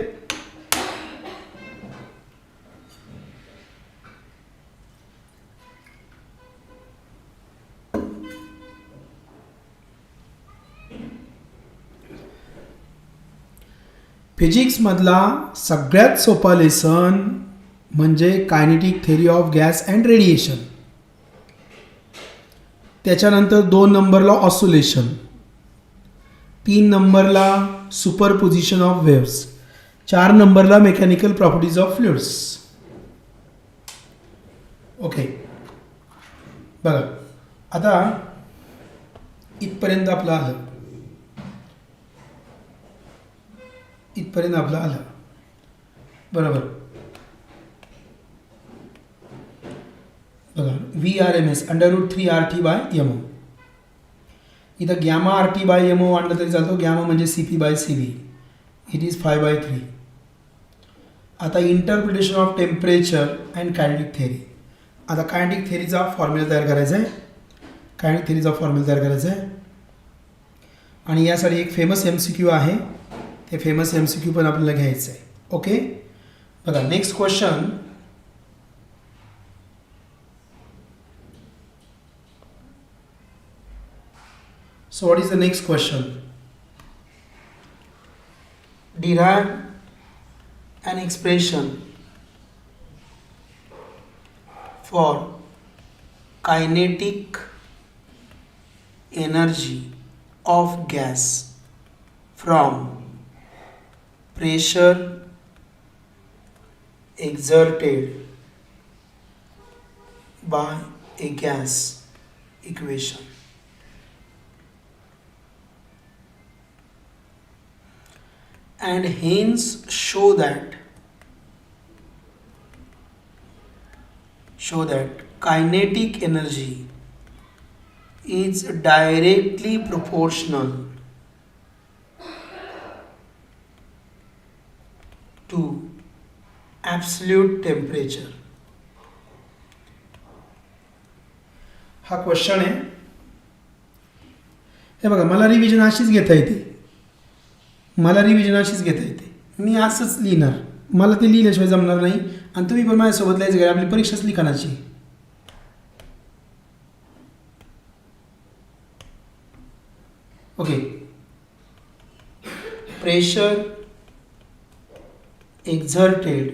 फिजिक्समधला सगळ्यात सोपा लेसन म्हणजे kinetic theory of gas and radiation. त्याच्यानंतर 2 नंबरला ऑसोलेशन, 3 नंबरला सुपरपोजिशन ऑफ वेव्स, 4 नंबरला mechanical properties of fluids. Okay, बघा आता इथपर्यंत आपलं आलं, इथपर्यंत आपलं आलं बरोबर. बघा VRMS √3RT/MO. इथं गॅमा RT/MO आणलं तरी चालतो, गॅमा म्हणजे CP/CV, इट इज 5/3. आता interpretation of temperature and kinetic theory. आता कायनेटिक थेअरीचा फॉर्म्युला तयार करायचा आहे, कायनेटिक थेअरीचा फॉर्म्युला तयार करायचा आहे. आणि यासाठी एक फेमस MCQ आहे, ते फेमस MCQ पण आपल्याला घ्यायचं आहे. ओके, बघा next question. So what is the next question? Derive an expression for kinetic energy of gas from pressure exerted by a gas equation. And hence show that kinetic energy is directly proportional to absolute temperature. हा question आहे. हे बघा मला revision अशीच घेता येते, मी असंच लिहिणार, मला ते लिहिल्याशिवाय जमणार नाही. आणि तुम्ही पण माझ्यासोबत लिहायचं काय, आपली परीक्षाच लिखाणाची. Okay, pressure exerted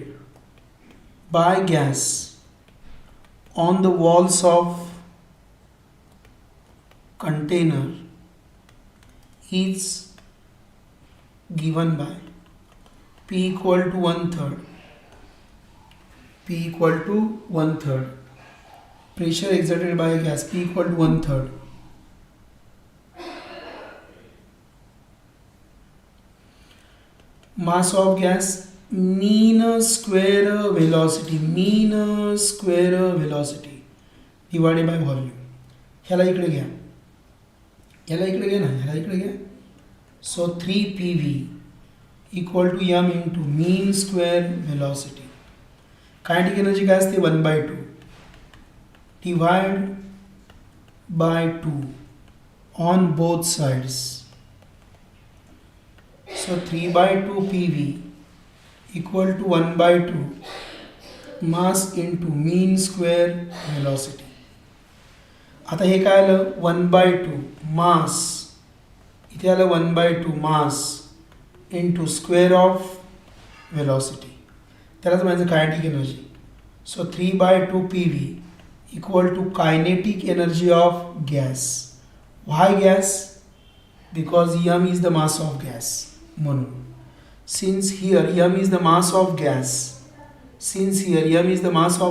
by gas on the walls of container is given by P equal to 1/3. P equal to 1/3. Pressure exerted by a gas, P equal to 1/3. Mass of gas, mean square velocity divided by volume. ह्याला इकडे घ्या, ह्याला इकडे घ्या. So 3 PV equal to m into mean square velocity. Kinetic energy काय असते 1/2 divide by 2 on both sides. So 3/2 PV equal to 1/2 mass into mean square velocity. आता हे काय आलं 1/2 mass, इथे आलं 1/2 mass into square of velocity. त्यालाच म्हणायचं kinetic energy. So 3/2 PV equal to kinetic energy of gas. Why gas? Because m is the mass of gas. म्हणून since here m is the mass of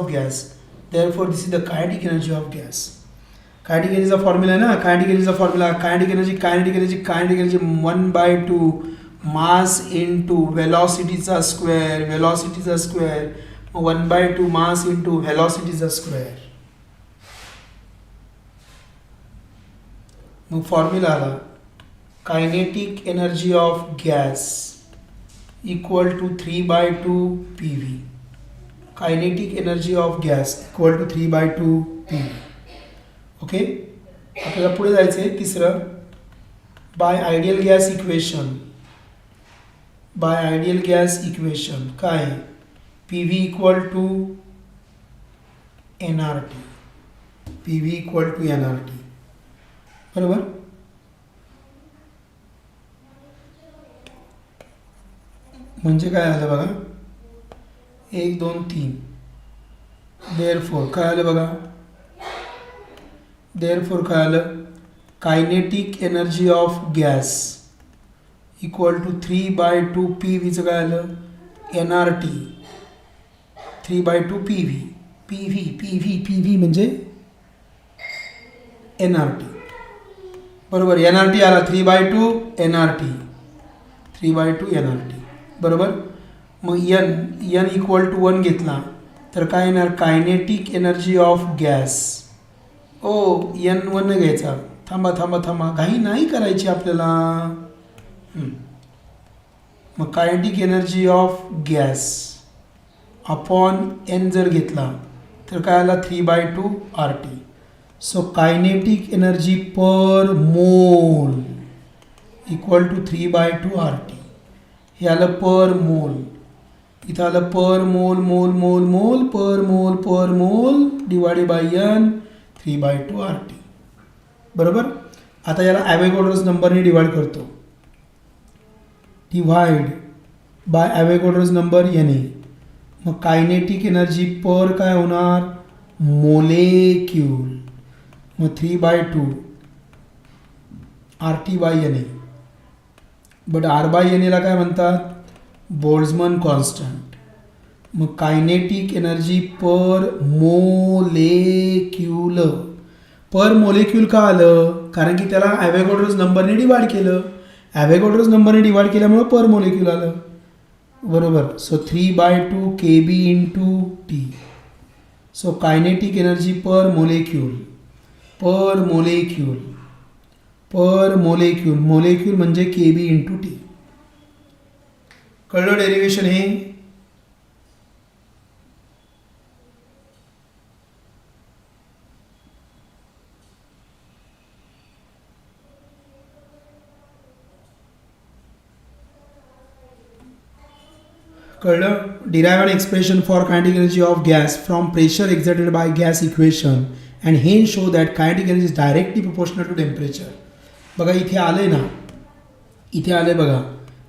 gas, therefore this is the kinetic energy of gas. Kinetic energy formula है ना, kinetic energy 1/2 mass into velocity चा square 1/2 mass into velocity चा square. मग formula आला kinetic energy of gas equal to 3/2 PV. Kinetic energy of gas equal to 3/2 PV. Okay, आपल्याला पुढे जायचं आहे. तिसरं, बाय आयडियल गॅस इक्वेशन काय, PV इक्वल टू NRT. बरोबर. म्हणजे काय आलं बघा 1 2 3. देअरफॉर काय आलं बघा देअरफॉर काय आलं, kinetic energy of gas equal to 3/2 PVचं काय आलं, NRT 3/2 PV. PV म्हणजे NRT. बरोबर, NRT आला 3/2 NRT 3/2 NRT. बरोबर. मग N इक्वल टू 1 घेतला तर काय येणार, kinetic energy of gas. N1 घ्यायचा. थांबा घाई नाही करायची आपल्याला. मग kinetic energy of gas upon N जर घेतला तर काय आला, 3/2 RT. So kinetic energy per mole equal to 3/2 RT. हे आलं पर मोल. इथं आलं पर मोल पर मोल डिवायडेड बाय N 3/2 RT. बरोबर. आता याला ॲव्होगॅड्रोज नंबरने डिवाइड करतो. Divide by Avogadro's number NA. मग कायनेटिक एनर्जी पर काय होणार, मोलेक्यूल. मग 3/2 RT by NA. But R by NA ला काय म्हणतात, बोल्ट्झमन कॉन्स्टंट. मग kinetic energy per molecule. Per molecule का आलं, कारण की त्याला ॲव्होगॅड्रोज नंबरने डिवाइड केलं. ॲव्होगॅड्रोज नंबरने डिवाइड केल्यामुळं पर मोलेक्यूल आलं. बरोबर. So 3/2 KB into T. So kinetic energy per molecule म्हणजे KB इंटू T. कळलं डेरिव्हेशन हे. कळलं. Derive an expression for kinetic energy of gas from pressure exerted by gas equation and hence show that kinetic energy is directly proportional to temperature. बघा इथे आले ना, इथे आले बघा,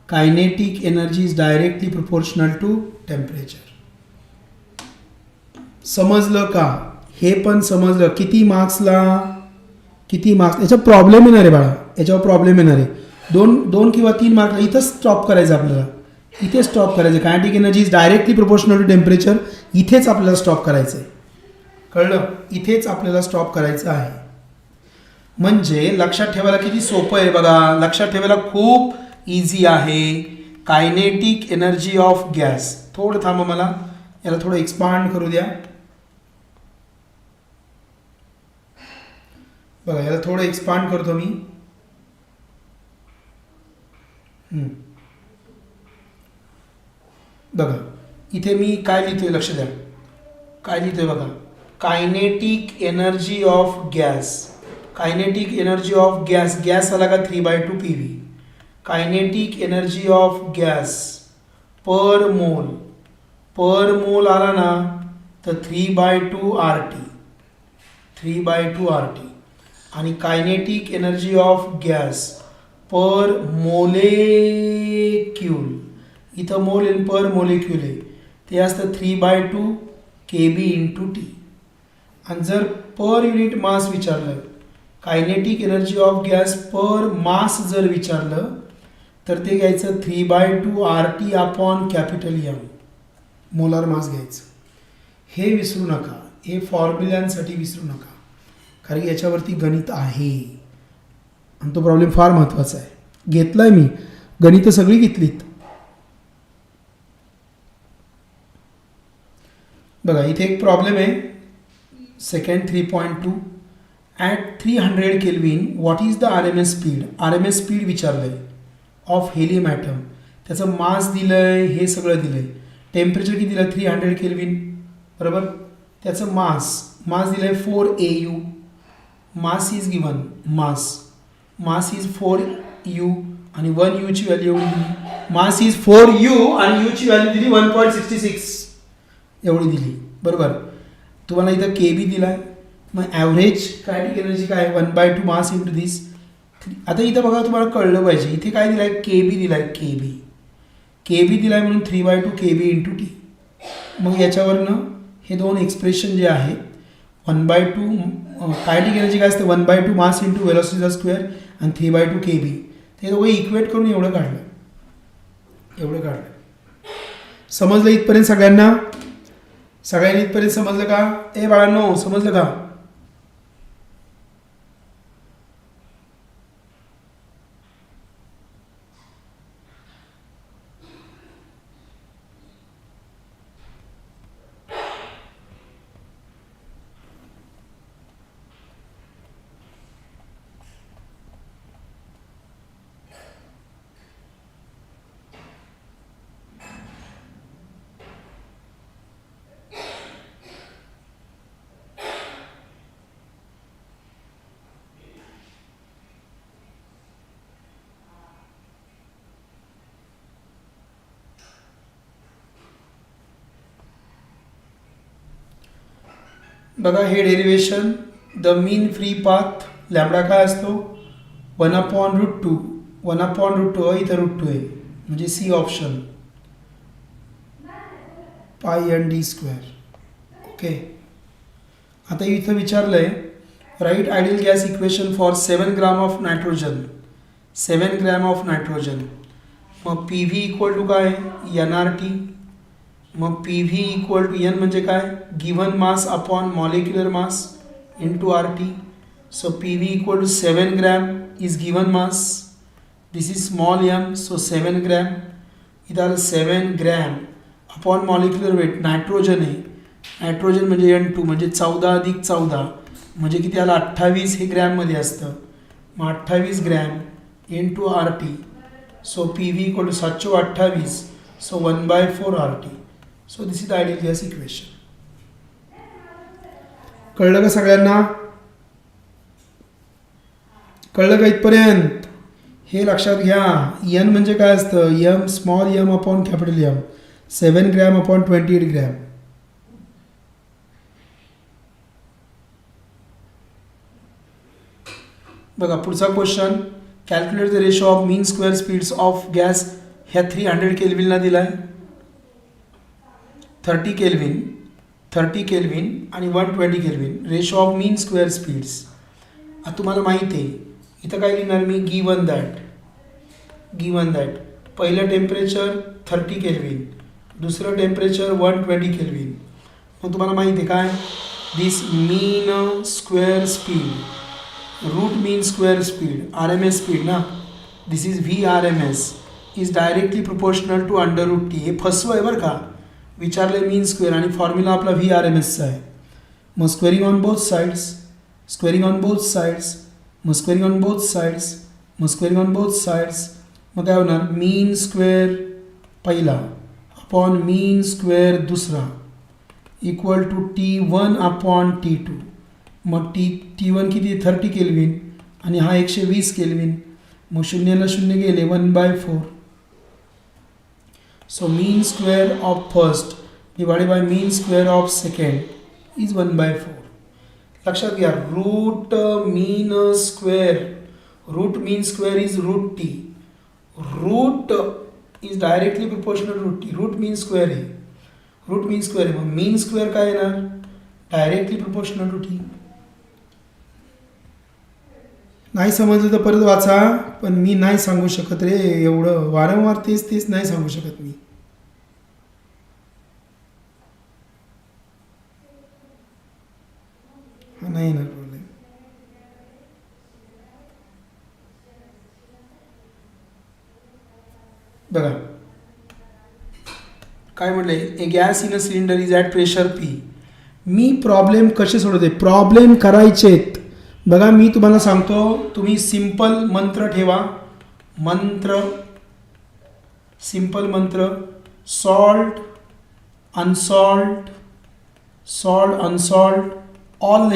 kinetic energy is directly proportional to temperature. समजलं का, हे पण समजलं. किती मार्क्सला, किती मार्क्स, याचा प्रॉब्लेम येणार आहे बाळा, याच्यावर प्रॉब्लेम येणार आहे. 2 किंवा 3 मार्क्सला. इथंच स्टॉप करायचं आपल्याला, इथे स्टॉप करायचं. Kinetic energy is directly proportional to temperature, इथेच आपल्याला स्टॉप करायचं आहे. कळलं, इथेच आपल्याला स्टॉप करायचं आहे. म्हणजे लक्षात ठेवायला किती सोपं आहे बघा, लक्षात ठेवायला खूप इझी आहे. Kinetic energy of gas. थोडं थांबा, मला याला थोडं एक्सपांड करू द्या. बघा याला थोडं एक्सपांड करतो मी. बघा इथे मी काय लिहितोय, लक्ष द्या काय लिहितोय बघा. Kinetic energy of gas, kinetic energy of gas, gas आला का 3/2 PV. Kinetic energy of gas per mole आला ना तर 3/2 RT 3/2 RT. आणि kinetic energy of gas per molecule, इथं मोल आणि पर मोलेक्यूल आहे, ते असतं 3/2 KB इंटू T. आणि जर पर युनिट मास विचारलं, कायनेटिक एनर्जी ऑफ गॅस पर मास जर विचारलं तर ते घ्यायचं 3/2 RT upon capital M, molar mass घ्यायचं. हे विसरू नका, हे फॉर्म्युल्यांसाठी विसरू नका, कारण याच्यावरती गणित आहे आणि तो प्रॉब्लेम फार महत्त्वाचा आहे. घेतलाय मी, गणितं सगळी घेतलीत. बघा इथे एक प्रॉब्लेम आहे. Second 3.2 at 300 kelvin what is the RMS speed. RMS speed विचारलं आहे ऑफ हेलियम ॲटम. त्याचं मास दिलं आहे, हे सगळं दिलं आहे. टेम्परेचर किती दिलं, 300 केल्विन. बरोबर. त्याचं मास दिलं आहे 4 AU. Mass is given, mass is 4 U आणि 1 U ची व्हॅल्यू एवढी दिली. मास इज 4 U आणि U ची व्हॅल्यू दिली 1.66 एवढी दिली. बरोबर. तुम्हाला इथं KB दिला आहे. मग ॲव्हरेज कायनेटिक एनर्जी काय, 1/2 मास इंटू दिस. आता इथं बघा तुम्हाला कळलं पाहिजे, इथे काय दिलं आहे, KB दिला आहे. KB दिला आहे म्हणून 3/2 KB इंटू T. मग याच्यावरनं हे दोन एक्सप्रेशन जे आहेत 1/2 कायनेटिक एनर्जी काय असते 1/2 मास इंटू वेलोसिटीचा स्क्वेअर आणि 3/2 KB. ते दोघं इक्वेट करून एवढं काढलं. समजलं इथपर्यंत सगळ्यांना? सगळ्यांनी इथपर्यंत समजलं का? ए बाळांनो, समजलं का? बघा हे derivation, the mean free path lambda काय असतो 1/√2. 1/√2 इथं √2 आहे म्हणजे सी ऑप्शन π(n)d². ओके. आता इथं विचारलं आहे right ideal gas equation for 7 gram of nitrogen. 7 gram of nitrogen. मग पी व्ही इक्वल टू काय NRT. मग P V equal to N म्हणजे काय given mass upon molecular mass into RT. So P V equal to 7 gram is given mass. This is small m. So 7 gram. इथं आलं 7 gram upon molecular weight. Nitrogen आहे. Nitrogen म्हणजे N2 म्हणजे 14 अधिक 14 म्हणजे किती आलं 28 हे ग्रॅममध्ये असतं. मग 28 gram into RT. So P V equal to 728. So 1/4 RT. So this is ideal gas equation. कळलं का सगळ्यांना? कळलं का इथपर्यंत? हे लक्षात घ्या. एन म्हणजे काय असतं m small m upon capital M. 7 gram upon 28 gram. बघा पुढचा question. Calculate the ratio of mean square speeds of gas. ह्या 300 केल्विनला दिलाय. 30 केल्विन आणि 120 kelvin. Ratio of mean square speeds. आता तुम्हाला माहिती आहे इथं काय लिहिणार मी गिवन दॅट पहिलं टेम्परेचर 30 केल्विन, दुसरं टेम्परेचर 120 केल्विन. मग तुम्हाला माहिती आहे काय दिस मीन square speed, route mean square speed RMS speed ना, this is VRMS is directly proportional to √T. हे फसवं आहे बरं का. विचारले मीन स्क्वेअर आणि फॉर्म्युला आपला VRMSचा आहे. मग स्क्वेअरिंग ऑन बोथ साइड्स, मग काय होणार मीन स्क्वेअर पहिला अपॉन मीन स्क्वेअर दुसरा equal to T1 upon T2. मग T1 किती 30 केल्विन आणि हा 120 केल्विन. मग शून्याला शून्य गेले 1/4. So mean square of first divided by mean square of second is 1/4. लक्षात घ्या root mean square is √T. Root is directly proportional √T. Root mean square आहे. मग मीन स्क्वेअर काय येणार डायरेक्टली प्रोपोर्शनल टू T. नाही समजलं तर परत वाचा. पण मी नाही सांगू शकत रे एवढं वारंवार तेच नाही सांगू शकत मी. नाही ना प्रॉब्लेम. बघा काय म्हटलंय a gas in a cylinder is at pressure P. मी प्रॉब्लेम कसे सोडवते प्रॉब्लेम करायचेत. बघा मी तुम्हाला सांगतो तुम्ही सिंपल मंत्र ठेवा. सिंपल मंत्र सॉल्ट अनसॉल्ट ऑल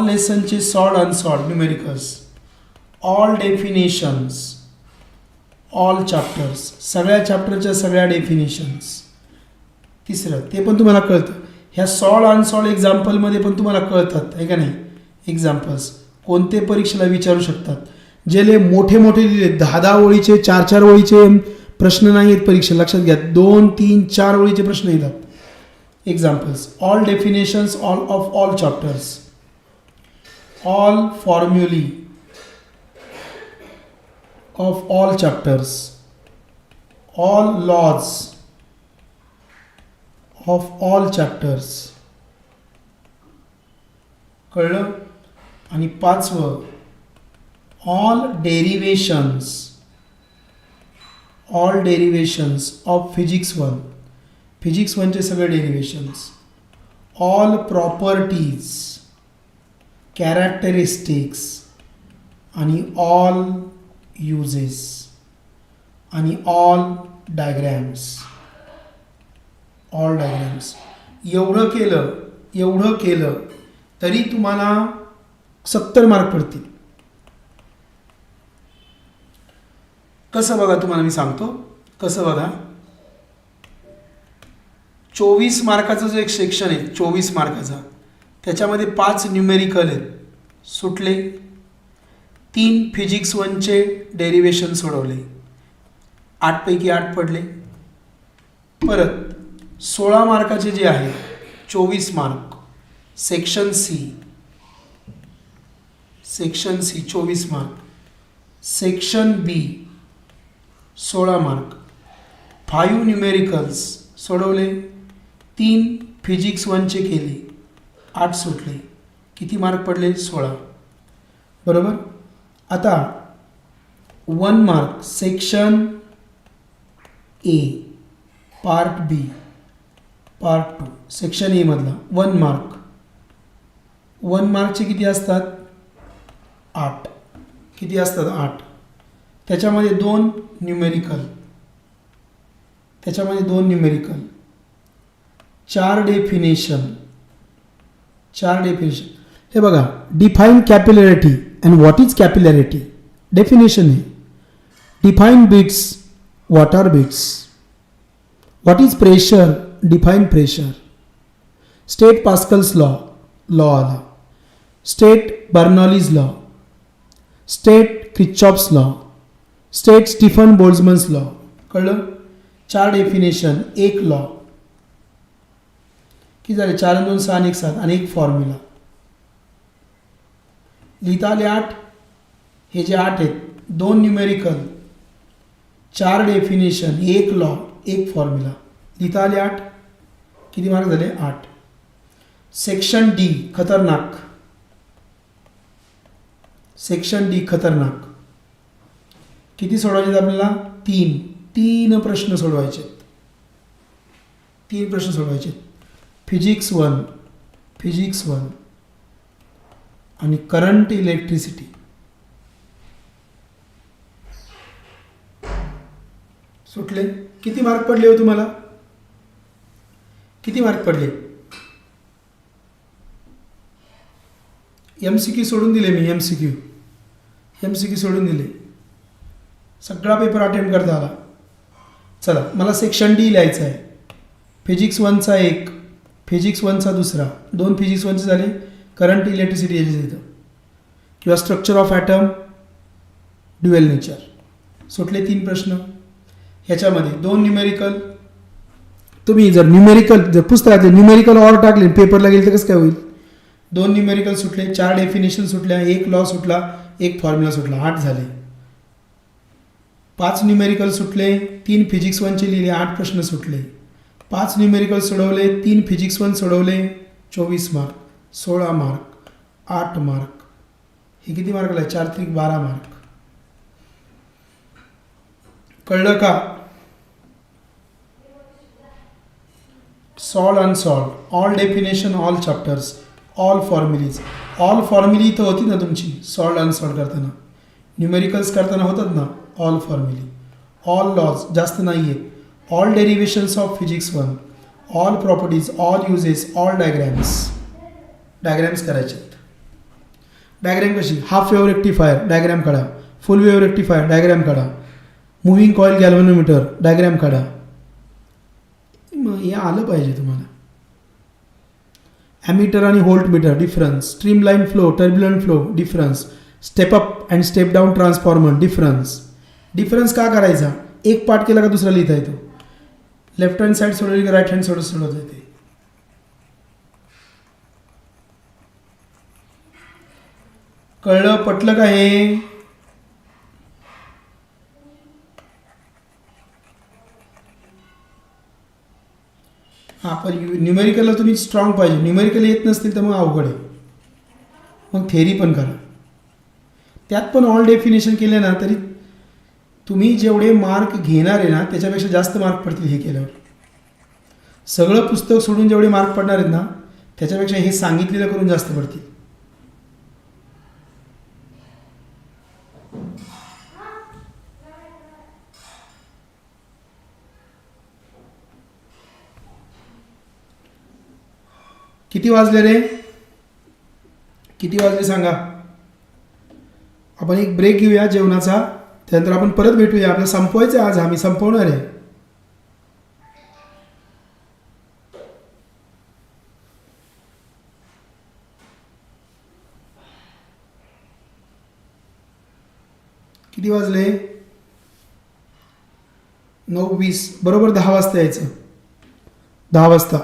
लेसनचे solved unsolved numericals, all definitions, all chapters, सगळ्या चॅप्टरच्या सगळ्या डेफिनेशन्स. तिसरं ते पण तुम्हाला कळतं. ह्या सॉल्ट अनसॉल्ट एक्झाम्पलमध्ये पण तुम्हाला कळतात आहे का नाही. एक्झाम्पल्स कोणते परीक्षेला विचारू शकतात. जे मोठे लिहिले 10 ओळीचे 4 ओळीचे प्रश्न नाही आहेत परीक्षा लक्षात घ्या. 2, 3, 4 ओळीचे प्रश्न येतात. Examples: all definitions of all chapters, all formulae of all chapters, all laws of all chapters. कळलं? आणि पाचवं, all derivations of physics 1. Physics 1 चे सगळे डेरिवेशन्स, ऑल प्रॉपर्टीज, कॅरेक्टरिस्टिक्स आणि ऑल युजेस आणि ऑल डायग्रॅम्स. एवढं केलं तरी तुम्हाला 70 मार्क पडतील. कसं बघा, तुम्हाला मी सांगतो कसं बघा. 24 मार्काचा जो एक सेक्शन आहे, 24 मार्काचा, त्याच्यामध्ये 5 न्यूमेरिकल आहेत, सुटले. 3 फिजिक्स 1 चे डेरिवेशन सोडवले, 8 पैकी 8 पडले. परत 16 मार्काचे जे आहे 24 mark, section C 24 mark, section B 16 mark, 5 numericals सोडवले, 3 फिजिक्स 1 चे केले, 8 सुटले. किती मार्क पडले? 16. बरोबर. आता 1 mark section A part B part 2, section A मधला 1 मार्क. 1 मार्कचे किती असतात? 8. किती असतात? 8. त्याच्यामध्ये 2 न्यूमेरिकल, 4 डेफिनेशन. हे बघा, define capillarity and what is capillarity. Definition आहे, define beats, what are beats, what is pressure, define pressure, state Pascal's law आला, state Bernoulli's law, state Kirchhoff's law, state Stefan Boltzmann's law. कळलं? 4 definition, 1 law. किती झाले? 4 आणि 2 6 आणि 1 7 आणि 1 formula. लिहिता आले 8. हे जे 8 आहेत, 2 न्यूमेरिकल, 4 डेफिनेशन, 1 लॉ, 1 फॉर्म्युला. लिहिता आले 8. किती मार्क झाले? 8. सेक्शन डी खतरनाक. सेक्शन डी खतरनाक. किती सोडवायचे आपल्याला? 3 प्रश्न सोडवायचे. 3 प्रश्न सोडवायचे. फिजिक्स 1 आणि करंट इलेक्ट्रिसिटी. सुटले. किती मार्क पडले हो तुम्हाला? किती मार्क पडले? MCQ सोडून दिले मी. MCQ सोडून दिले. सगळा पेपर अटेम्प्ट करता आला. चला, मला सेक्शन डी लिहायचं आहे. फिजिक्स 1चा 1, फिजिक्स 1चा 2, 2 फिजिक्स 1चे झाले. करंट इलेक्ट्रिसिटी याच्यात येतं, किंवा structure of atom, dual nature. सुटले 3 प्रश्न. ह्याच्यामध्ये 2 न्यूमेरिकल. तुम्ही जर पुस्तकातले न्यूमेरिकल ऑर टाकले, पेपरला गेले तर कसं काय होईल? 2 न्यूमेरिकल सुटले, 4 डेफिनेशन सुटल्या, 1 लॉ सुटला, 1 फॉर्म्युला सुटला, 8 झाले. 5 न्यूमेरिकल सुटले, 3 फिजिक्स 1चे लिहिले, 8 प्रश्न सुटले. 5 न्यूमेरिकल सोडवले, 3 फिजिक्स 1 सोडवले, 24 मार्क, 16 मार्क, 8 मार्क. हे किती मार्क आले? 4 त्रिक 12 मार्क. कळलं का? Solve unsolve, all definition, all chapters, all formulaes. All formulae तर होती ना तुमची सॉल्व अनसॉल्व करताना. न्यूमेरिकल्स करताना होतात ना ऑल फॉर्म्युली. ऑल लॉज जास्त नाही आहेत. All derivations of physics 1, all properties, all uses, all diagrams करायचे. डायग्रॅम कशी? हाफ वेव्ह रेक्टिफायर डायग्रॅम काढा, फुल वेव्ह रेक्टिफायर डायग्रॅम काढा, मुव्हिंग कॉईल गॅल्व्हनोमीटर डायग्रॅम काढा. मग हे आलं पाहिजे तुम्हाला. ॲमीटर आणि voltmeter difference, streamline flow, turbulent flow difference, step up and step down transformer difference का करायचा? एक पार्ट केला का दुसरा लिहिता येतो. लेफ्ट हँड साईड सोडवली का राईट हँड साईड सोडवता येते. कळलं पटलं का हे? हां, पण न्यूमेरिकलला तुम्ही स्ट्रॉंग पाहिजे. न्यूमेरिकल येत नसतील तर मग अवघड आहे. मग थेरी पण करा. त्यात पण ऑल डेफिनेशन केले ना तरी तुम्ही जेवढे मार्क घेणार आहे ना त्याच्यापेक्षा जास्त मार्क पडतील हे केल्यावर. सगळं पुस्तक सोडून जेवढे मार्क पडणार आहेत ना त्याच्यापेक्षा हे सांगितलेलं करून जास्त पडतील. किती वाजले रे? किती वाजले सांगा? आपण एक ब्रेक घेऊया जेवणाचा, त्यानंतर आपण परत भेटूया. आपलं संपवायचं आज, आम्ही संपवणार आहे. किती वाजले? 9:20. बरोबर 10 वाजता यायचं. 10 वाजता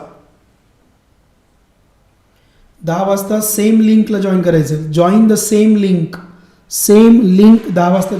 10 वाजता सेम लिंकला जॉईन करायचं. Join the same link. 10 वाजता